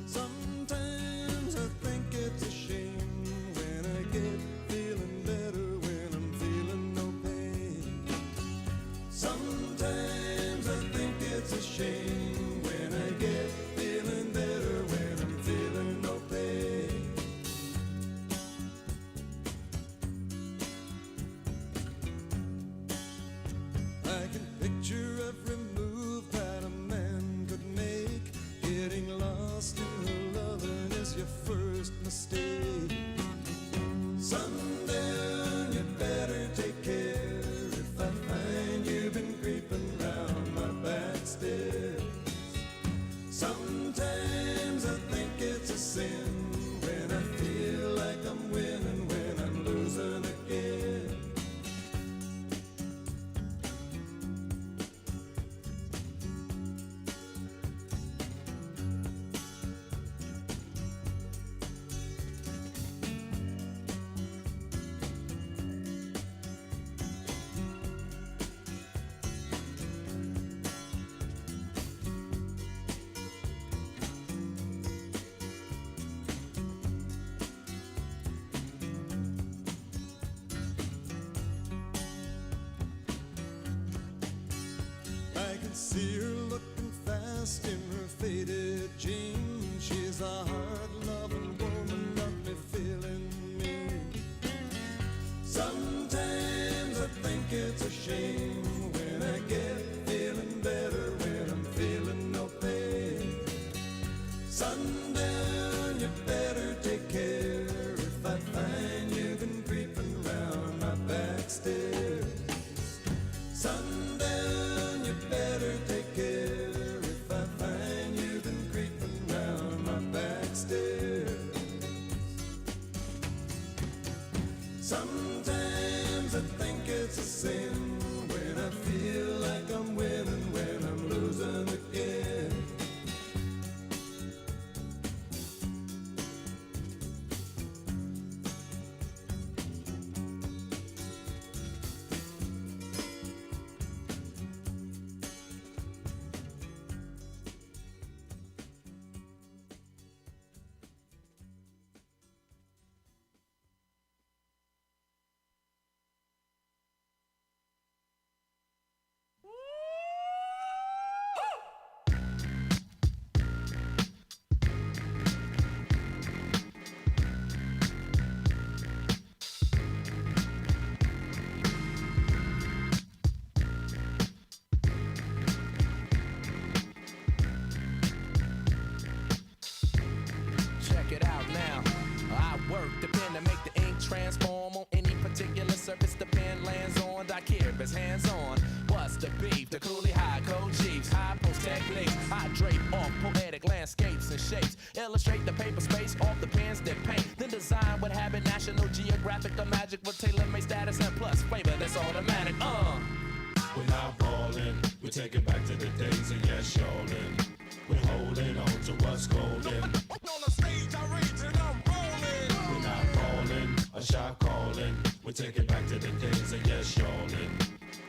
Sometimes I think it's a shame when I get feeling better when I'm feeling no pain. Sometimes I think it's a shame when I get feeling better when I'm feeling no pain. I can picture every move that a man could make. Getting lost in her loving is your first mistake. Sundown, you better take care if I find you've been creeping round my back stairs. Sometimes I think it's a sin when I feel like I'm winning when I'm losing again. I can see her looking fast in her faded jeans. She's a hard-loving woman, got me feeling mean. Sometimes I think it's a shame when I get feeling better when I'm feeling no pain. Sundown, you better take care if I find you've been creeping round my back stairs. Sundown, you better take care if I find you've been creeping round my back stairs. Sometimes I think it's a sin when I feel like I'm winning when I'm losing again.
Check it out now. I work the pen to make the ink transform on any particular surface the pen lands on. I care if it's hands on. What's the beef? The coolie high code chiefs, high post techniques. I drape off poetic landscapes and shapes. Illustrate the paper space off the pens that paint. Then design what habit National Geographic or magic with tailor-made status and plus flavor that's automatic.
We're not ballin', we take it back to the days of yes, shawlin'. We're holding on to what's golden.
On the stage, I rage and I'm rolling.
We're not ballin', a shot callin'. We take it back to the days of yes, shawlin'.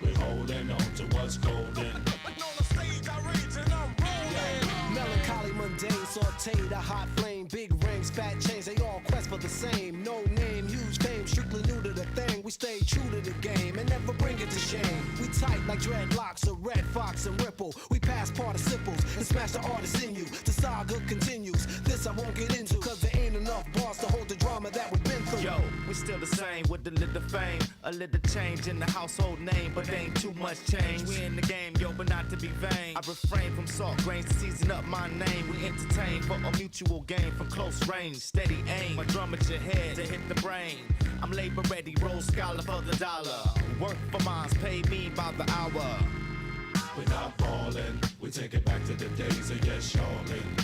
We're holding on to what's golden.
On the stage, I rage and I'm rolling.
Melancholy, mundane, sauteed, a hot flame, big rings, fat chains, they all quest for the same. No name, huge fame, strictly new to the thing. We stay true to the game and never bring it to shame. We tight like dreadlocks, a red fox and ripple. We pass participles and smash the artist in you. The saga continues. This I won't get into, cause there ain't enough bars to hold the drama that we've been through.
Yo, we still the same with a little fame, a little change in the household name, but ain't too much change. We in the game, yo, but not to be vain. I refrain from salt grains to season up my name. We entertain for a mutual gain from close range, steady aim. My drum at your head to hit the brain. I'm labor ready, roll scholar for the dollar. Work for mines, pay me by the hour.
We're not ballin', we take it back to the days of yes, shawlin'.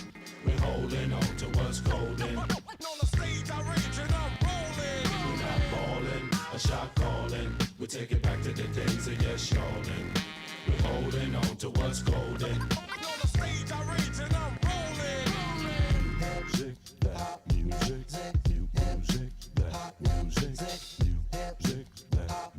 We're holding on to what's golden.
On the stage, I rage and I'm rolling.
We're not ballin', a shot callin'. We take it back to the days of yes, shawlin'. We're holding on to what's golden.
On the stage, I rage and I'm rolling.
Music, that music, new music, that music, music, that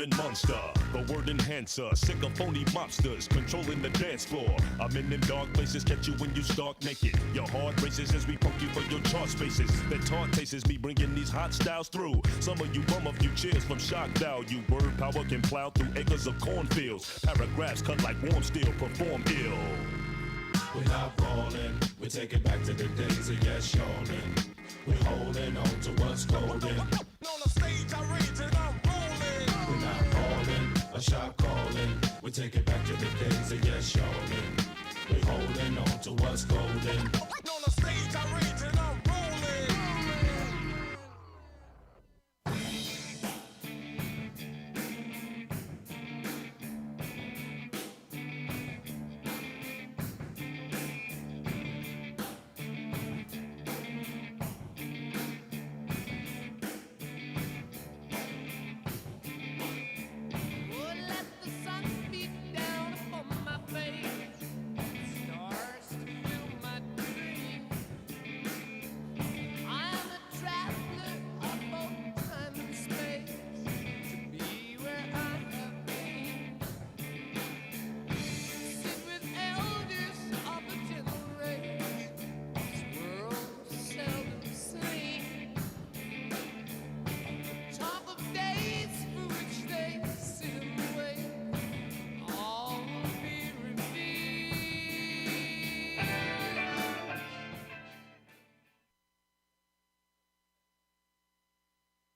yelling monster, the word enhancer, sick of phony mobsters controlling the dance floor. I'm in them dark places, catch you when you start naked. Your heart races as we poke you for your chart spaces. That taunt tastes me bringing these hot styles through. Some of you bum a few cheers from shock value. Word power can plow through acres of cornfields. Paragraphs cut like warm steel, perform ill.
We're not falling, we take it back to the days of yes, yawning. We're holding on to what's golden.
On the stage I rage and I'm rolling.
We're not falling, a shot calling. We take it back to the days of yes, yawning. We're holding on to what's golden.